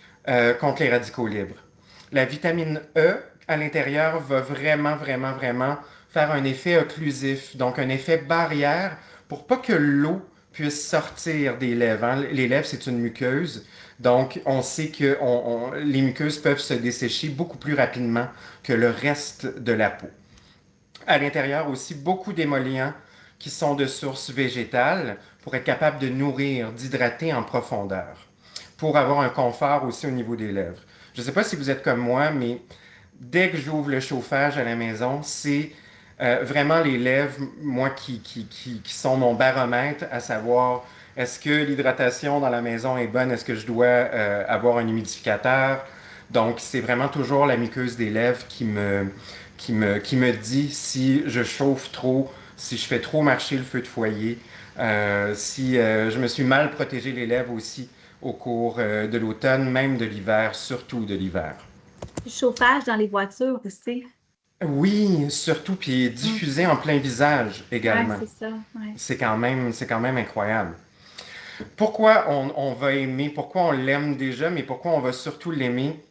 contre les radicaux libres. La vitamine E à l'intérieur va vraiment, vraiment, vraiment faire un effet occlusif, donc un effet barrière pour pas que l'eau puisse sortir des lèvres. Hein. Les lèvres, c'est une muqueuse, donc on sait que les muqueuses peuvent se dessécher beaucoup plus rapidement que le reste de la peau. À l'intérieur aussi, beaucoup d'émollients qui sont de source végétale pour être capable de nourrir, d'hydrater en profondeur, pour avoir un confort aussi au niveau des lèvres. Je ne sais pas si vous êtes comme moi, mais dès que j'ouvre le chauffage à la maison, c'est vraiment les lèvres, moi, qui sont mon baromètre, à savoir, est-ce que l'hydratation dans la maison est bonne? Est-ce que je dois avoir un humidificateur? Donc, c'est vraiment toujours la muqueuse des lèvres qui me dit si je chauffe trop, si je fais trop marcher le feu de foyer, si je me suis mal protégé les lèvres aussi au cours de l'automne, même de l'hiver, surtout de l'hiver. Du chauffage dans les voitures aussi. Oui, surtout, puis Mm. diffusé en plein visage Ouais, également. c'est ça. Ouais. C'est quand même incroyable. Pourquoi on va aimer, pourquoi on l'aime déjà, mais pourquoi on va surtout l'aimer?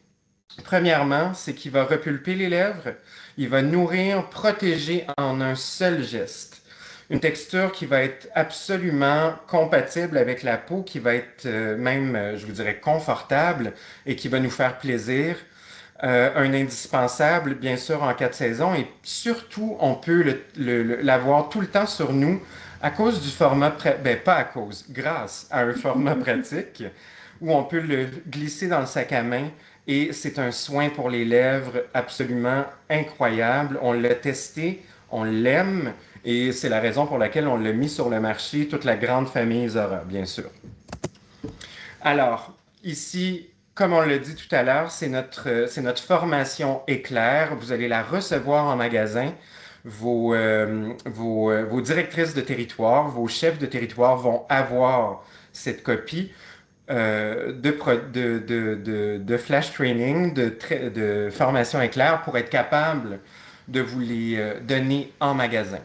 Premièrement, c'est qu'il va repulper les lèvres, il va nourrir, protéger en un seul geste. Une texture qui va être absolument compatible avec la peau, qui va être même, je vous dirais, confortable et qui va nous faire plaisir. Un indispensable, bien sûr, en cas de saison. Et surtout, on peut l'avoir tout le temps sur nous à cause du format, ben pas à cause, grâce à un format pratique où on peut le glisser dans le sac à main. Et c'est un soin pour les lèvres absolument incroyable. On l'a testé, on l'aime et c'est la raison pour laquelle on l'a mis sur le marché, toute la grande famille Zora, bien sûr. Alors, ici, comme on l'a dit tout à l'heure, c'est notre formation éclair. Vous allez la recevoir en magasin. Vos directrices de territoire, vos chefs de territoire vont avoir cette copie de flash training, de formation éclair pour être capable de vous les donner en magasin.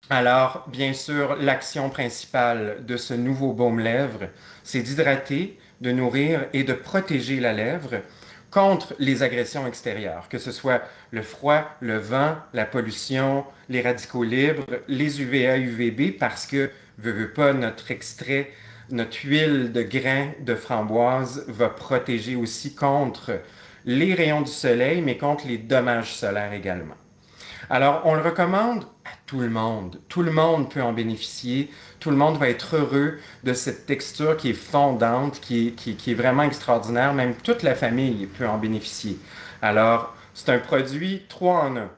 Alors, bien sûr, l'action principale de ce nouveau baume-lèvres, c'est d'hydrater, de nourrir et de protéger la lèvre contre les agressions extérieures, que ce soit le froid, le vent, la pollution, les radicaux libres, les UVA, UVB, parce que, veut pas, notre extrait, notre huile de grain de framboise va protéger aussi contre les rayons du soleil, mais contre les dommages solaires également. Alors, on le recommande à tout le monde. Tout le monde peut en bénéficier. Tout le monde va être heureux de cette texture qui est fondante, qui est vraiment extraordinaire. Même toute la famille peut en bénéficier. Alors, c'est un produit 3 en 1.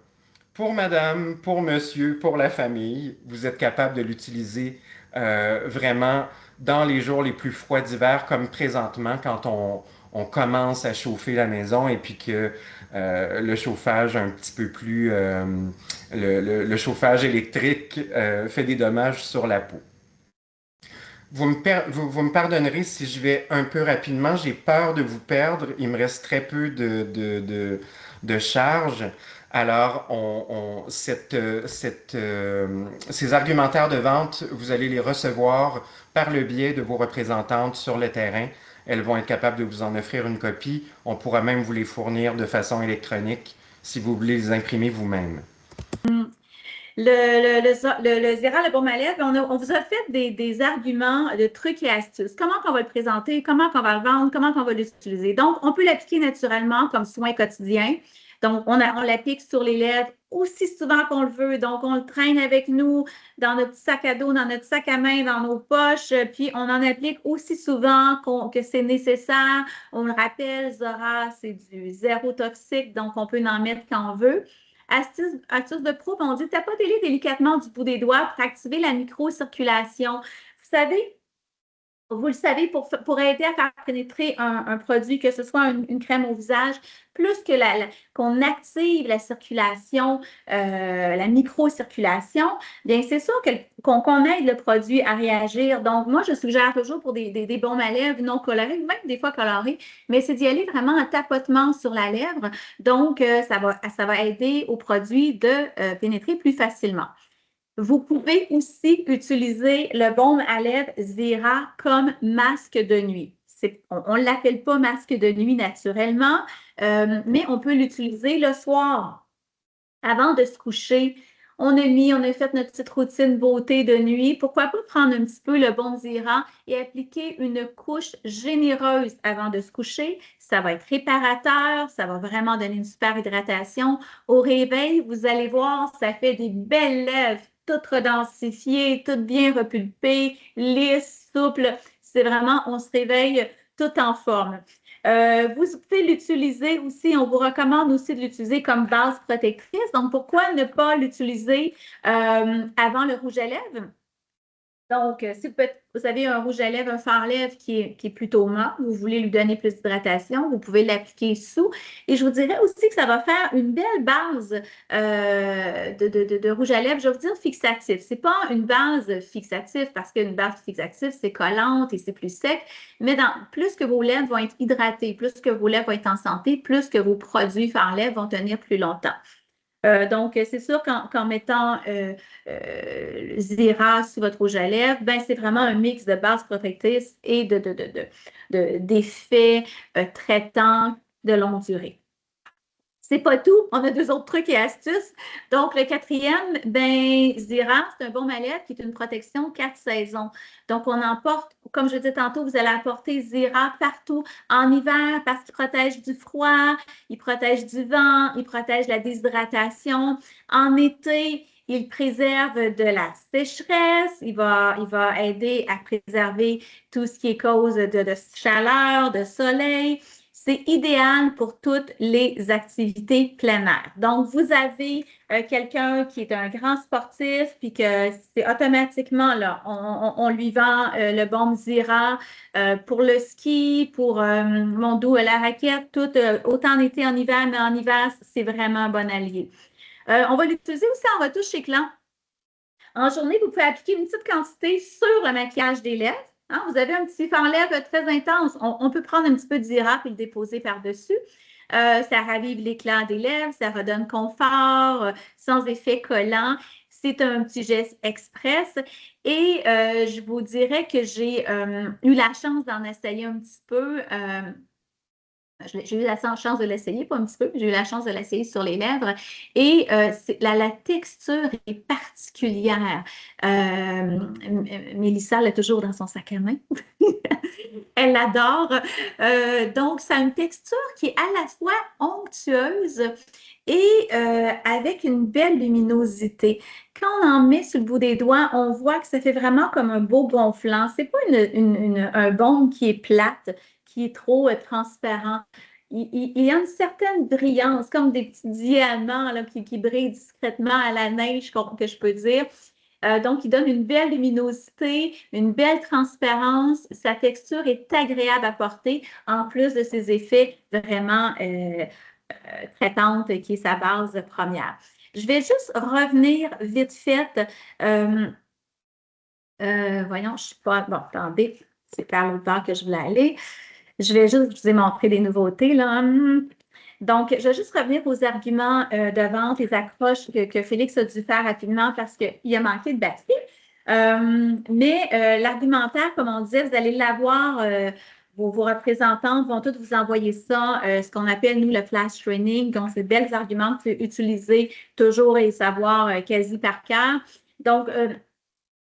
Pour madame, pour monsieur, pour la famille, vous êtes capable de l'utiliser vraiment dans les jours les plus froids d'hiver, comme présentement, quand on commence à chauffer la maison et puis que le chauffage un petit peu plus, le chauffage électrique fait des dommages sur la peau. Vous me pardonnerez si je vais un peu rapidement, j'ai peur de vous perdre, il me reste très peu de charge. Alors, ces argumentaires de vente, vous allez les recevoir par le biais de vos représentantes sur le terrain. Elles vont être capables de vous en offrir une copie. On pourra même vous les fournir de façon électronique si vous voulez les imprimer vous-même. Le Zira, le baume à lèvres, on vous a fait des arguments de trucs et astuces. Comment on va le présenter, comment on va le vendre, comment on va l'utiliser. Donc, on peut l'appliquer naturellement comme soin quotidien. Donc, on l'applique sur les lèvres aussi souvent qu'on le veut. Donc, on le traîne avec nous dans notre sac à dos, dans notre sac à main, dans nos poches. Puis, on en applique aussi souvent que c'est nécessaire. On le rappelle, Zora, c'est du zéro toxique. Donc, on peut en mettre quand on veut. Astuce de pro, on dit tapotez-les délicatement du bout des doigts pour activer la microcirculation. Vous savez, vous le savez, pour aider à faire pénétrer un produit, que ce soit une crème au visage, plus que qu'on active la circulation, la microcirculation, bien, c'est sûr qu'on aide le produit à réagir. Donc, moi, je suggère toujours pour des baumes à lèvres non colorés, même des fois colorés, mais c'est d'y aller vraiment en tapotement sur la lèvre. Donc, ça va aider au produit de pénétrer plus facilement. Vous pouvez aussi utiliser le baume à lèvres Zira comme masque de nuit. On ne l'appelle pas masque de nuit naturellement, mais on peut l'utiliser le soir avant de se coucher. On a fait notre petite routine beauté de nuit. Pourquoi pas prendre un petit peu le baume Zira et appliquer une couche généreuse avant de se coucher? Ça va être réparateur, ça va vraiment donner une super hydratation. Au réveil, vous allez voir, ça fait des belles lèvres, toutes redensifiées, toutes bien repulpées, lisses, souples. C'est vraiment, on se réveille tout en forme. Vous pouvez l'utiliser aussi, on vous recommande aussi de l'utiliser comme base protectrice. Donc, pourquoi ne pas l'utiliser avant le rouge à lèvres? Donc, si vous avez un rouge à lèvres, un fard à lèvres qui est plutôt mat, vous voulez lui donner plus d'hydratation, vous pouvez l'appliquer sous. Et je vous dirais aussi que ça va faire une belle base de rouge à lèvres, je vais vous dire fixatif. Ce n'est pas une base fixative parce qu'une base fixative, c'est collante et c'est plus sec, mais plus que vos lèvres vont être hydratées, plus que vos lèvres vont être en santé, plus que vos produits fards à lèvres vont tenir plus longtemps. Donc, c'est sûr qu'en mettant Zira sur votre rouge à lèvres, ben, c'est vraiment un mix de base protectrice et d'effets traitants de longue durée. C'est pas tout. On a deux autres trucs et astuces. Donc, le quatrième, ben, Zira, c'est un baume à lèvres qui est une protection 4 saisons. Donc, on emporte, comme je disais tantôt, vous allez apporter Zira partout en hiver parce qu'il protège du froid, il protège du vent, il protège la déshydratation. En été, il préserve de la sécheresse, il va aider à préserver tout ce qui est cause de chaleur, de soleil. C'est idéal pour toutes les activités plein air. Donc, vous avez quelqu'un qui est un grand sportif, puis que c'est automatiquement, là, on lui vend le baume Zira pour le ski, pour mon dos à la raquette, tout, autant en été, en hiver, mais en hiver, c'est vraiment un bon allié. On va l'utiliser aussi en retouche éclat. En journée, vous pouvez appliquer une petite quantité sur le maquillage des lèvres. Hein, vous avez un petit fard lèvres très intense. On peut prendre un petit peu d'Ira et le déposer par-dessus. Ça ravive l'éclat des lèvres, ça redonne confort, sans effet collant. C'est un petit geste express. Et je vous dirais que j'ai eu la chance d'en essayer un petit peu. J'ai eu la chance de l'essayer, pas un petit peu, j'ai eu la chance de l'essayer sur les lèvres. Et la texture est particulière. Mélissa l'a toujours dans son sac à main. Elle l'adore. Donc, ça a une texture qui est à la fois onctueuse et avec une belle luminosité. Quand on en met sur le bout des doigts, on voit que ça fait vraiment comme un beau gonflant. C'est pas un baume qui est plate, qui est trop transparent. Il y a une certaine brillance, comme des petits diamants là, qui brillent discrètement à la neige, que je peux dire. Donc, il donne une belle luminosité, une belle transparence. Sa texture est agréable à porter, en plus de ses effets vraiment traitantes, qui est sa base première. Je vais juste revenir vite fait. Voyons, je ne suis pas... Bon, attendez, c'est par l'autre bord que je voulais aller. Je vais juste vous ai montré des nouveautés, là. Donc, je vais juste revenir aux arguments de vente, les accroches que Félix a dû faire rapidement parce qu'il a manqué de batterie. Mais l'argumentaire, comme on disait, vous allez l'avoir vos représentantes vont toutes vous envoyer ça, ce qu'on appelle, nous, le flash training. Donc, c'est de belles arguments que tu peux utiliser toujours et savoir quasi par cœur. Donc,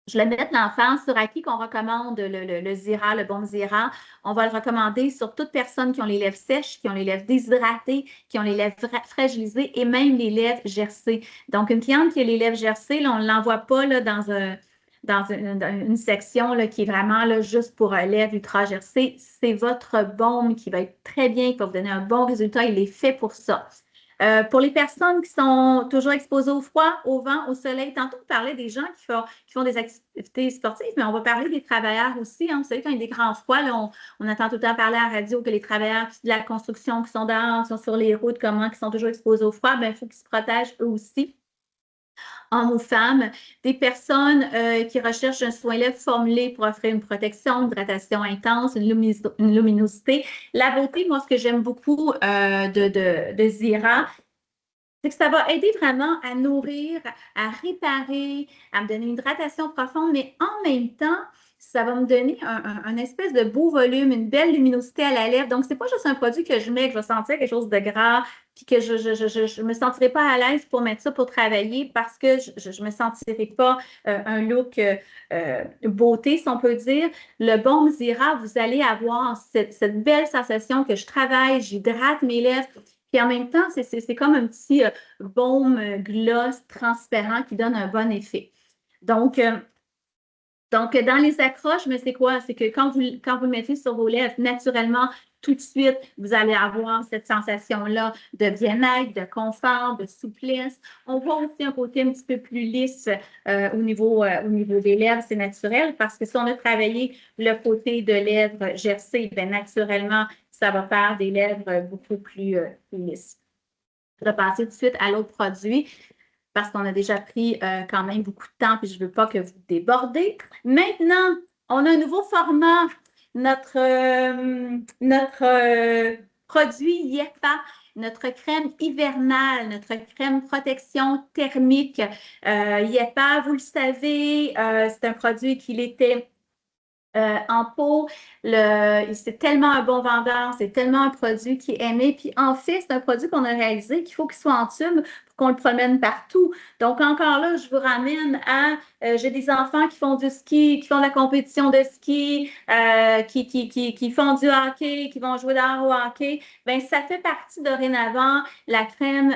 je le mets l'enfant sur à qui qu'on recommande le Zira, le bon Zira. On va le recommander sur toute personne qui ont les lèvres sèches, qui ont les lèvres déshydratées, qui ont les lèvres fragilisées et même les lèvres gercées. Donc, une cliente qui a les lèvres gercées, là, on ne l'envoie pas là, dans une section là, qui est vraiment là, juste pour lèvres ultra gercées. C'est votre baume qui va être très bien, qui va vous donner un bon résultat. Il est fait pour ça. Pour les personnes qui sont toujours exposées au froid, au vent, au soleil, tantôt on parlait des gens qui font des activités sportives, mais on va parler des travailleurs aussi. Hein. Vous savez, quand il y a des grands froids, là, on entend tout le temps parler à la radio que les travailleurs de la construction qui sont dehors, qui sont sur les routes, comment, qui sont toujours exposés au froid, bien, il faut qu'ils se protègent eux aussi, hommes ou femmes, des personnes qui recherchent un soin lèvres formulé pour offrir une protection, une hydratation intense, une luminosité. La beauté, moi, ce que j'aime beaucoup de Zira, c'est que ça va aider vraiment à nourrir, à réparer, à me donner une hydratation profonde, mais en même temps, ça va me donner un espèce de beau volume, une belle luminosité à la lèvre. Donc, c'est pas juste un produit que je mets, que je vais sentir quelque chose de gras, puis que je me sentirai pas à l'aise pour mettre ça pour travailler parce que je me sentirai pas un look beauté, si on peut dire. Le Baume Zira, vous allez avoir cette belle sensation que je travaille, j'hydrate mes lèvres. Puis en même temps, c'est comme un petit baume gloss transparent qui donne un bon effet. Donc, dans les accroches, mais c'est quoi? C'est que quand vous le mettez sur vos lèvres, naturellement, tout de suite, vous allez avoir cette sensation-là de bien-être, de confort, de souplesse. On voit aussi un côté un petit peu plus lisse au niveau des lèvres, c'est naturel parce que si on a travaillé le côté de lèvres gercées, bien, naturellement, ça va faire des lèvres beaucoup plus lisses. Je vais passer tout de suite à l'autre produit parce qu'on a déjà pris quand même beaucoup de temps, puis je ne veux pas que vous débordez. Maintenant, on a un nouveau format. Notre produit YEPA, notre crème hivernale, notre crème protection thermique. YEPA, vous le savez, c'est un produit qui était en pot. C'est tellement un bon vendeur, c'est tellement un produit qui est aimé. Puis en fait, c'est un produit qu'on a réalisé qu'il faut qu'il soit en tube pour qu'on le promène partout. Donc encore là, je vous ramène à, j'ai des enfants qui font du ski, qui font de la compétition de ski, qui font du hockey, qui vont jouer dehors au hockey. Bien, ça fait partie dorénavant. La crème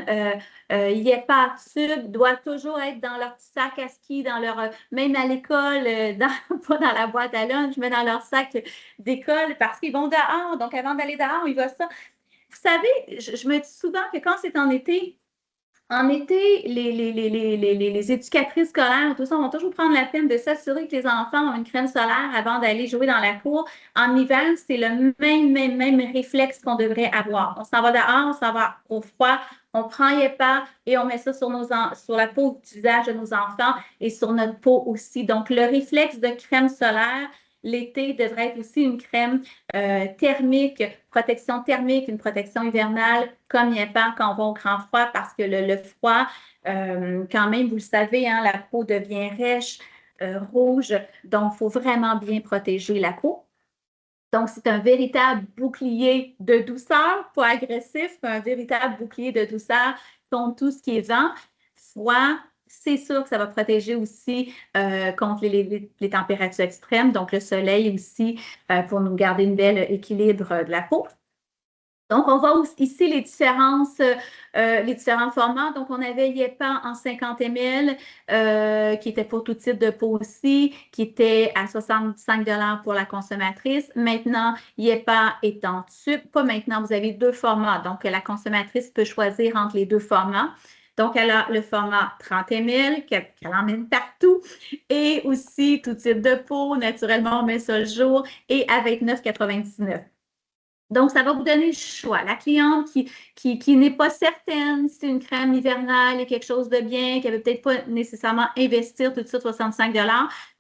YEPA tube doit toujours être dans leur petit sac à ski, dans leur, même à l'école, pas dans la boîte à lunch, mais dans leur sac d'école parce qu'ils vont dehors. Donc, avant d'aller dehors, ils vont ça. Vous savez, je me dis souvent que quand c'est en été, les éducatrices scolaires, tout ça, vont toujours prendre la peine de s'assurer que les enfants ont une crème solaire avant d'aller jouer dans la cour. En hiver, c'est le même réflexe qu'on devrait avoir. On s'en va dehors, on s'en va au froid, on prend YEPA et on met ça sur la peau du visage de nos enfants et sur notre peau aussi. Donc, le réflexe de crème solaire, l'été devrait être aussi une crème thermique, protection thermique, une protection hivernale, comme YEPA quand on va au grand froid, parce que le froid, quand même, vous le savez, hein, la peau devient rêche, rouge, donc il faut vraiment bien protéger la peau. Donc, c'est un véritable bouclier de douceur, pas agressif, mais un véritable bouclier de douceur contre tout ce qui est vent, froid. C'est sûr que ça va protéger aussi contre les températures extrêmes, donc le soleil aussi pour nous garder une belle équilibre de la peau. Donc, on voit ici les différents formats. Donc, on avait YEPA en 50 ml, qui était pour tout type de peau aussi, qui était à 65 pour la consommatrice. Maintenant, YEPA est en tube. Pas maintenant, vous avez deux formats. Donc, la consommatrice peut choisir entre les deux formats. Donc, elle a le format 30 ml qu'elle emmène partout et aussi tout type de peau. Naturellement, on met ça le jour et à 29,99. Donc, ça va vous donner le choix. La cliente qui n'est pas certaine si une crème hivernale est quelque chose de bien, qui ne veut peut-être pas nécessairement investir tout de suite 65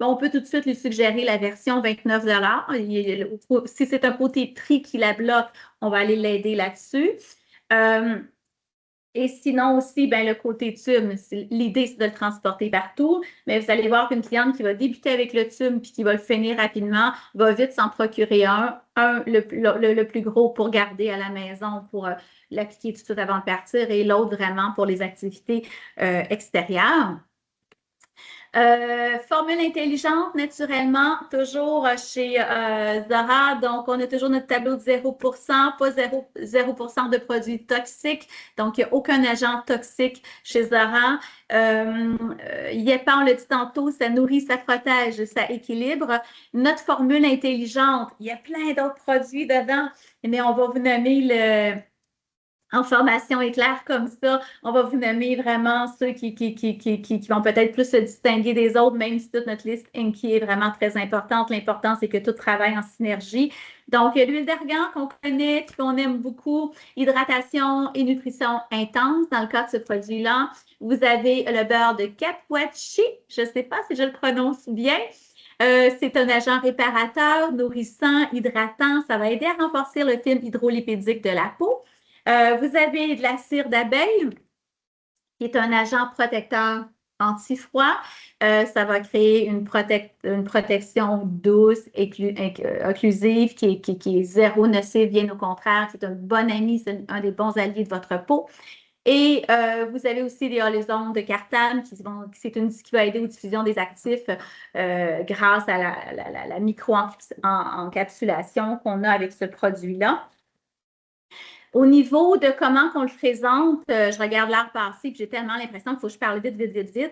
on peut tout de suite lui suggérer la version 29 Si c'est un côté prix qui la bloque, on va aller l'aider là-dessus. Et sinon aussi, ben, le côté tube, l'idée, c'est de le transporter partout, mais vous allez voir qu'une cliente qui va débuter avec le tube puis qui va le finir rapidement va vite s'en procurer le plus gros pour garder à la maison, pour l'appliquer tout de suite avant de partir, et l'autre vraiment pour les activités extérieures. Formule intelligente, naturellement, toujours chez Zara. Donc, on a toujours notre tableau de 0%, pas 0% de produits toxiques. Donc, il n'y a aucun agent toxique chez Zara. YEPA, on l'a dit tantôt, ça nourrit, ça protège, ça équilibre. Notre formule intelligente, il y a plein d'autres produits dedans, mais on va vous nommer en formation éclair comme ça, on va vous nommer vraiment ceux qui vont peut-être plus se distinguer des autres, même si toute notre liste Inky est vraiment très importante. L'important, c'est que tout travaille en synergie. Donc, l'huile d'argan qu'on connaît, qu'on aime beaucoup, hydratation et nutrition intense dans le cas de ce produit-là. Vous avez le beurre de Capwachi, je ne sais pas si je le prononce bien. C'est un agent réparateur, nourrissant, hydratant. Ça va aider à renforcer le film hydrolipidique de la peau. Vous avez de la cire d'abeille, qui est un agent protecteur anti-froid. Ça va créer une protection douce, occlusive, qui est zéro nocive, bien au contraire, c'est un bon ami, c'est un des bons alliés de votre peau. Et vous avez aussi des halozones de cartane qui va aider aux diffusions des actifs grâce à la micro-encapsulation qu'on a avec ce produit-là. Au niveau de comment on le présente, je regarde l'art passé, puis j'ai tellement l'impression qu'il faut que je parle vite, vite, vite, vite.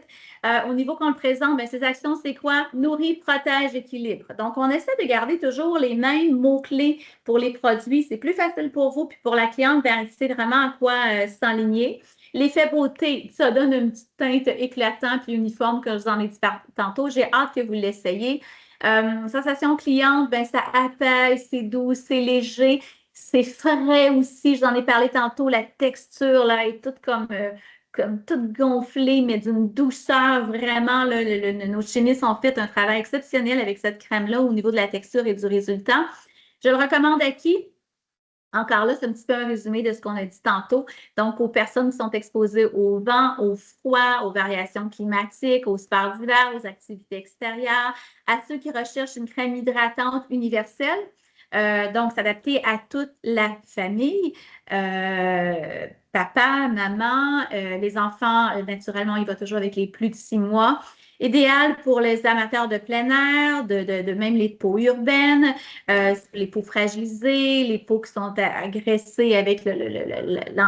Au niveau qu'on le présente, bien, ces actions, c'est quoi? Nourrit, protège, équilibre. Donc, on essaie de garder toujours les mêmes mots-clés pour les produits. C'est plus facile pour vous, puis pour la cliente, ben, c'est vraiment à quoi s'enligner. L'effet beauté, ça donne une petite teinte éclatante puis uniforme, que je vous en ai dit tantôt. J'ai hâte que vous l'essayiez. Sensation cliente, ben, ça apaise, c'est doux, c'est léger. C'est frais aussi, j'en ai parlé tantôt, la texture là, est toute comme toute gonflée, mais d'une douceur vraiment. Là, nos chimistes ont fait un travail exceptionnel avec cette crème-là au niveau de la texture et du résultat. Je le recommande à qui? Encore là, c'est un petit peu un résumé de ce qu'on a dit tantôt. Donc, aux personnes qui sont exposées au vent, au froid, aux variations climatiques, aux sports d'hiver, aux activités extérieures, à ceux qui recherchent une crème hydratante universelle. Donc, s'adapter à toute la famille. Papa, maman, les enfants, naturellement, il va toujours avec les plus de 6 mois. Idéal pour les amateurs de plein air, de même les peaux urbaines, les peaux fragilisées, les peaux qui sont agressées avec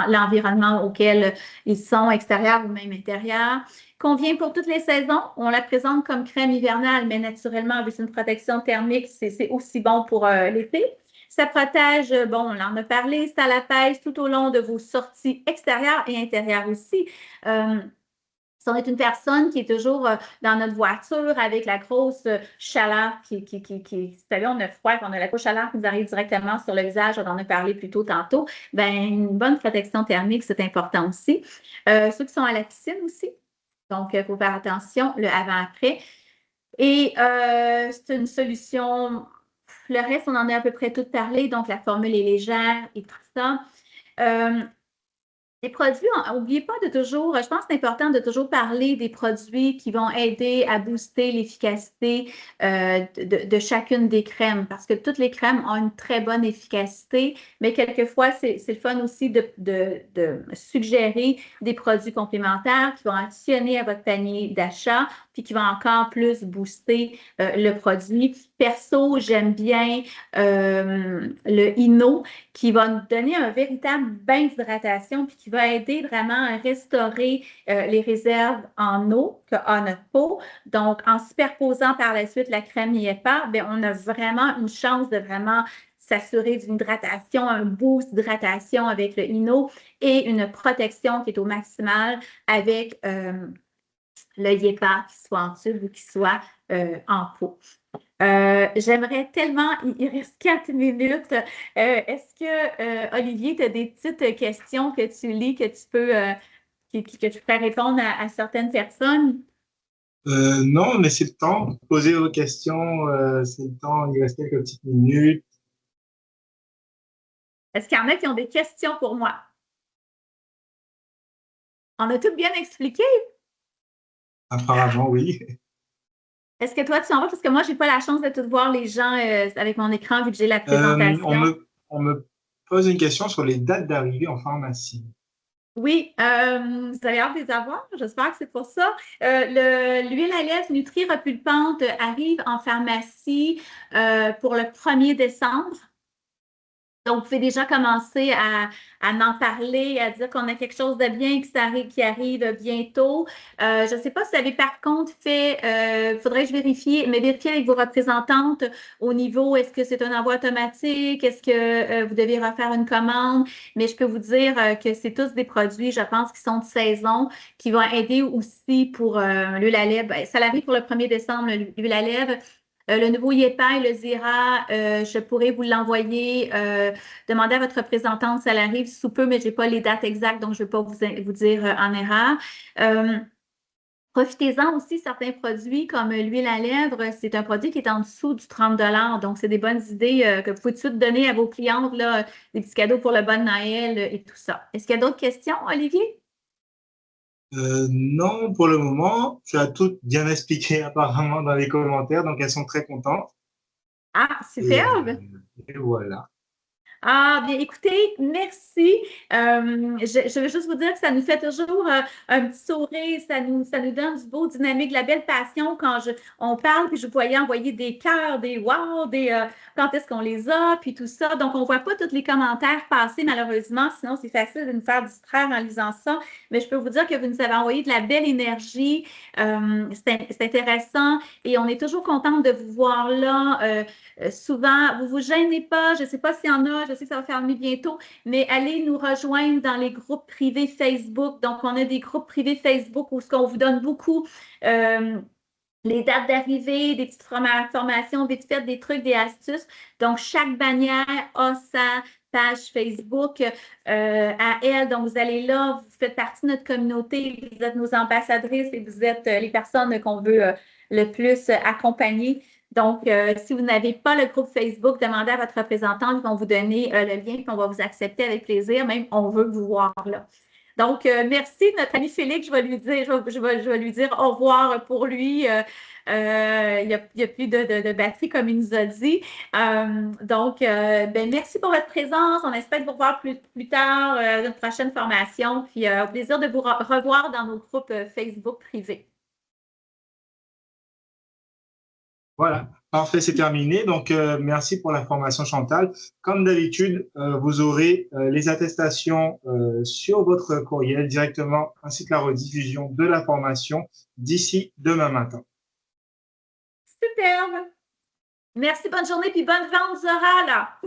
l'environnement auquel ils sont, extérieur ou même intérieur. Convient pour toutes les saisons. On la présente comme crème hivernale, mais naturellement, avec une protection thermique, c'est aussi bon pour l'été. Ça protège, bon, on en a parlé, ça la pèse tout au long de vos sorties extérieures et intérieures aussi. Si on est une personne qui est toujours dans notre voiture avec la grosse chaleur vous savez, on a froid, on a la grosse chaleur qui nous arrive directement sur le visage, on en a parlé plus tôt tantôt, ben, une bonne protection thermique, c'est important aussi. Ceux qui sont à la piscine aussi, donc il faut faire attention, le avant-après. Et c'est une solution, le reste, on en a à peu près tout parlé, donc la formule est légère et tout ça. Les produits, n'oubliez pas de toujours, je pense que c'est important de toujours parler des produits qui vont aider à booster l'efficacité de chacune des crèmes, parce que toutes les crèmes ont une très bonne efficacité, mais quelquefois, c'est le fun aussi de suggérer des produits complémentaires qui vont additionner à votre panier d'achat, puis qui vont encore plus booster le produit. Perso, j'aime bien le Inno, qui va nous donner un véritable bain d'hydratation, puis qui va aider vraiment à restaurer les réserves en eau qu'a notre peau. Donc, en superposant par la suite la crème IEPA, bien, on a vraiment une chance de vraiment s'assurer d'une hydratation, un boost d'hydratation avec le Inno et une protection qui est au maximal avec le IEPA, qu'il soit en tube ou qu'il soit en pot. J'aimerais tellement, il reste 4 minutes. Est-ce que, Olivier, tu as des petites questions que tu lis, que tu peux, que tu pourrais répondre à certaines personnes? Non, mais c'est le temps. Posez vos questions, c'est le temps. Il reste quelques petites minutes. Est-ce qu'il y en a qui ont des questions pour moi? On a tout bien expliqué. Apparemment, oui. Est-ce que toi, tu en vois? Parce que moi, je n'ai pas la chance de tout voir les gens avec mon écran vu que j'ai la On présentation. on me pose une question sur les dates d'arrivée en pharmacie. Oui, vous avez hâte de les avoir. J'espère que c'est pour ça. L'huile à lèvres Nutri Repulpante arrive en pharmacie pour le 1er décembre. Donc, vous pouvez déjà commencer à en parler, à dire qu'on a quelque chose de bien qui arrive bientôt. Je ne sais pas si vous avez par contre fait, faudrait que je vérifie, mais vérifier avec vos représentantes au niveau, est-ce que c'est un envoi automatique, est-ce que vous devez refaire une commande, mais je peux vous dire que c'est tous des produits, je pense, qui sont de saison, qui vont aider aussi pour l'huile à lèvres. Ça arrive pour le 1er décembre, l'huile à lèvres. Le nouveau YEPA et le Zira, je pourrais vous l'envoyer. Demandez à votre représentante si elle arrive sous peu, mais je n'ai pas les dates exactes, donc je ne vais pas vous dire en erreur. Profitez-en aussi, certains produits comme l'huile à lèvres, c'est un produit qui est en dessous du 30 donc c'est des bonnes idées que vous pouvez tout de suite donner à vos clientes, là, des petits cadeaux pour le bon Noël et tout ça. Est-ce qu'il y a d'autres questions, Olivier? Non, pour le moment, tu as tout bien expliqué apparemment dans les commentaires, donc elles sont très contentes. Ah, Et, superbe! et voilà. Ah, bien, écoutez, merci. Je veux juste vous dire que ça nous fait toujours un petit sourire, ça nous donne du beau dynamique, de la belle passion quand on parle, puis je vous voyais envoyer des cœurs, des wow, quand est-ce qu'on les a, puis tout ça. Donc, on ne voit pas tous les commentaires passer, malheureusement, sinon c'est facile de nous faire distraire en lisant ça. Mais je peux vous dire que vous nous avez envoyé de la belle énergie. C'est intéressant et on est toujours contente de vous voir là. Souvent, vous ne vous gênez pas, je ne sais pas s'il y en a, je sais que ça va fermer bientôt, mais allez nous rejoindre dans les groupes privés Facebook. Donc, on a des groupes privés Facebook où on vous donne beaucoup les dates d'arrivée, des petites formations vite faites, des trucs, des astuces. Donc, chaque bannière a sa page Facebook à elle. Donc, vous allez là, vous faites partie de notre communauté, vous êtes nos ambassadrices et vous êtes les personnes qu'on veut le plus accompagner. Donc, si vous n'avez pas le groupe Facebook, demandez à votre représentant, ils vont vous donner le lien, puis on va vous accepter avec plaisir. Même, on veut vous voir là. Donc, merci, notre ami Félix. Je vais lui dire, je vais lui dire au revoir pour lui. Il n'y a plus de batterie, comme il nous a dit. Ben, merci pour votre présence. On espère vous revoir plus tard, dans une prochaine formation. Puis, au plaisir de vous revoir dans nos groupes Facebook privés. Voilà, parfait, c'est terminé. Donc, merci pour l'information, Chantal. Comme d'habitude, vous aurez les attestations sur votre courriel directement, ainsi que la rediffusion de la formation d'ici demain matin. Superbe! Merci, bonne journée, puis bonne vente, Zora, là!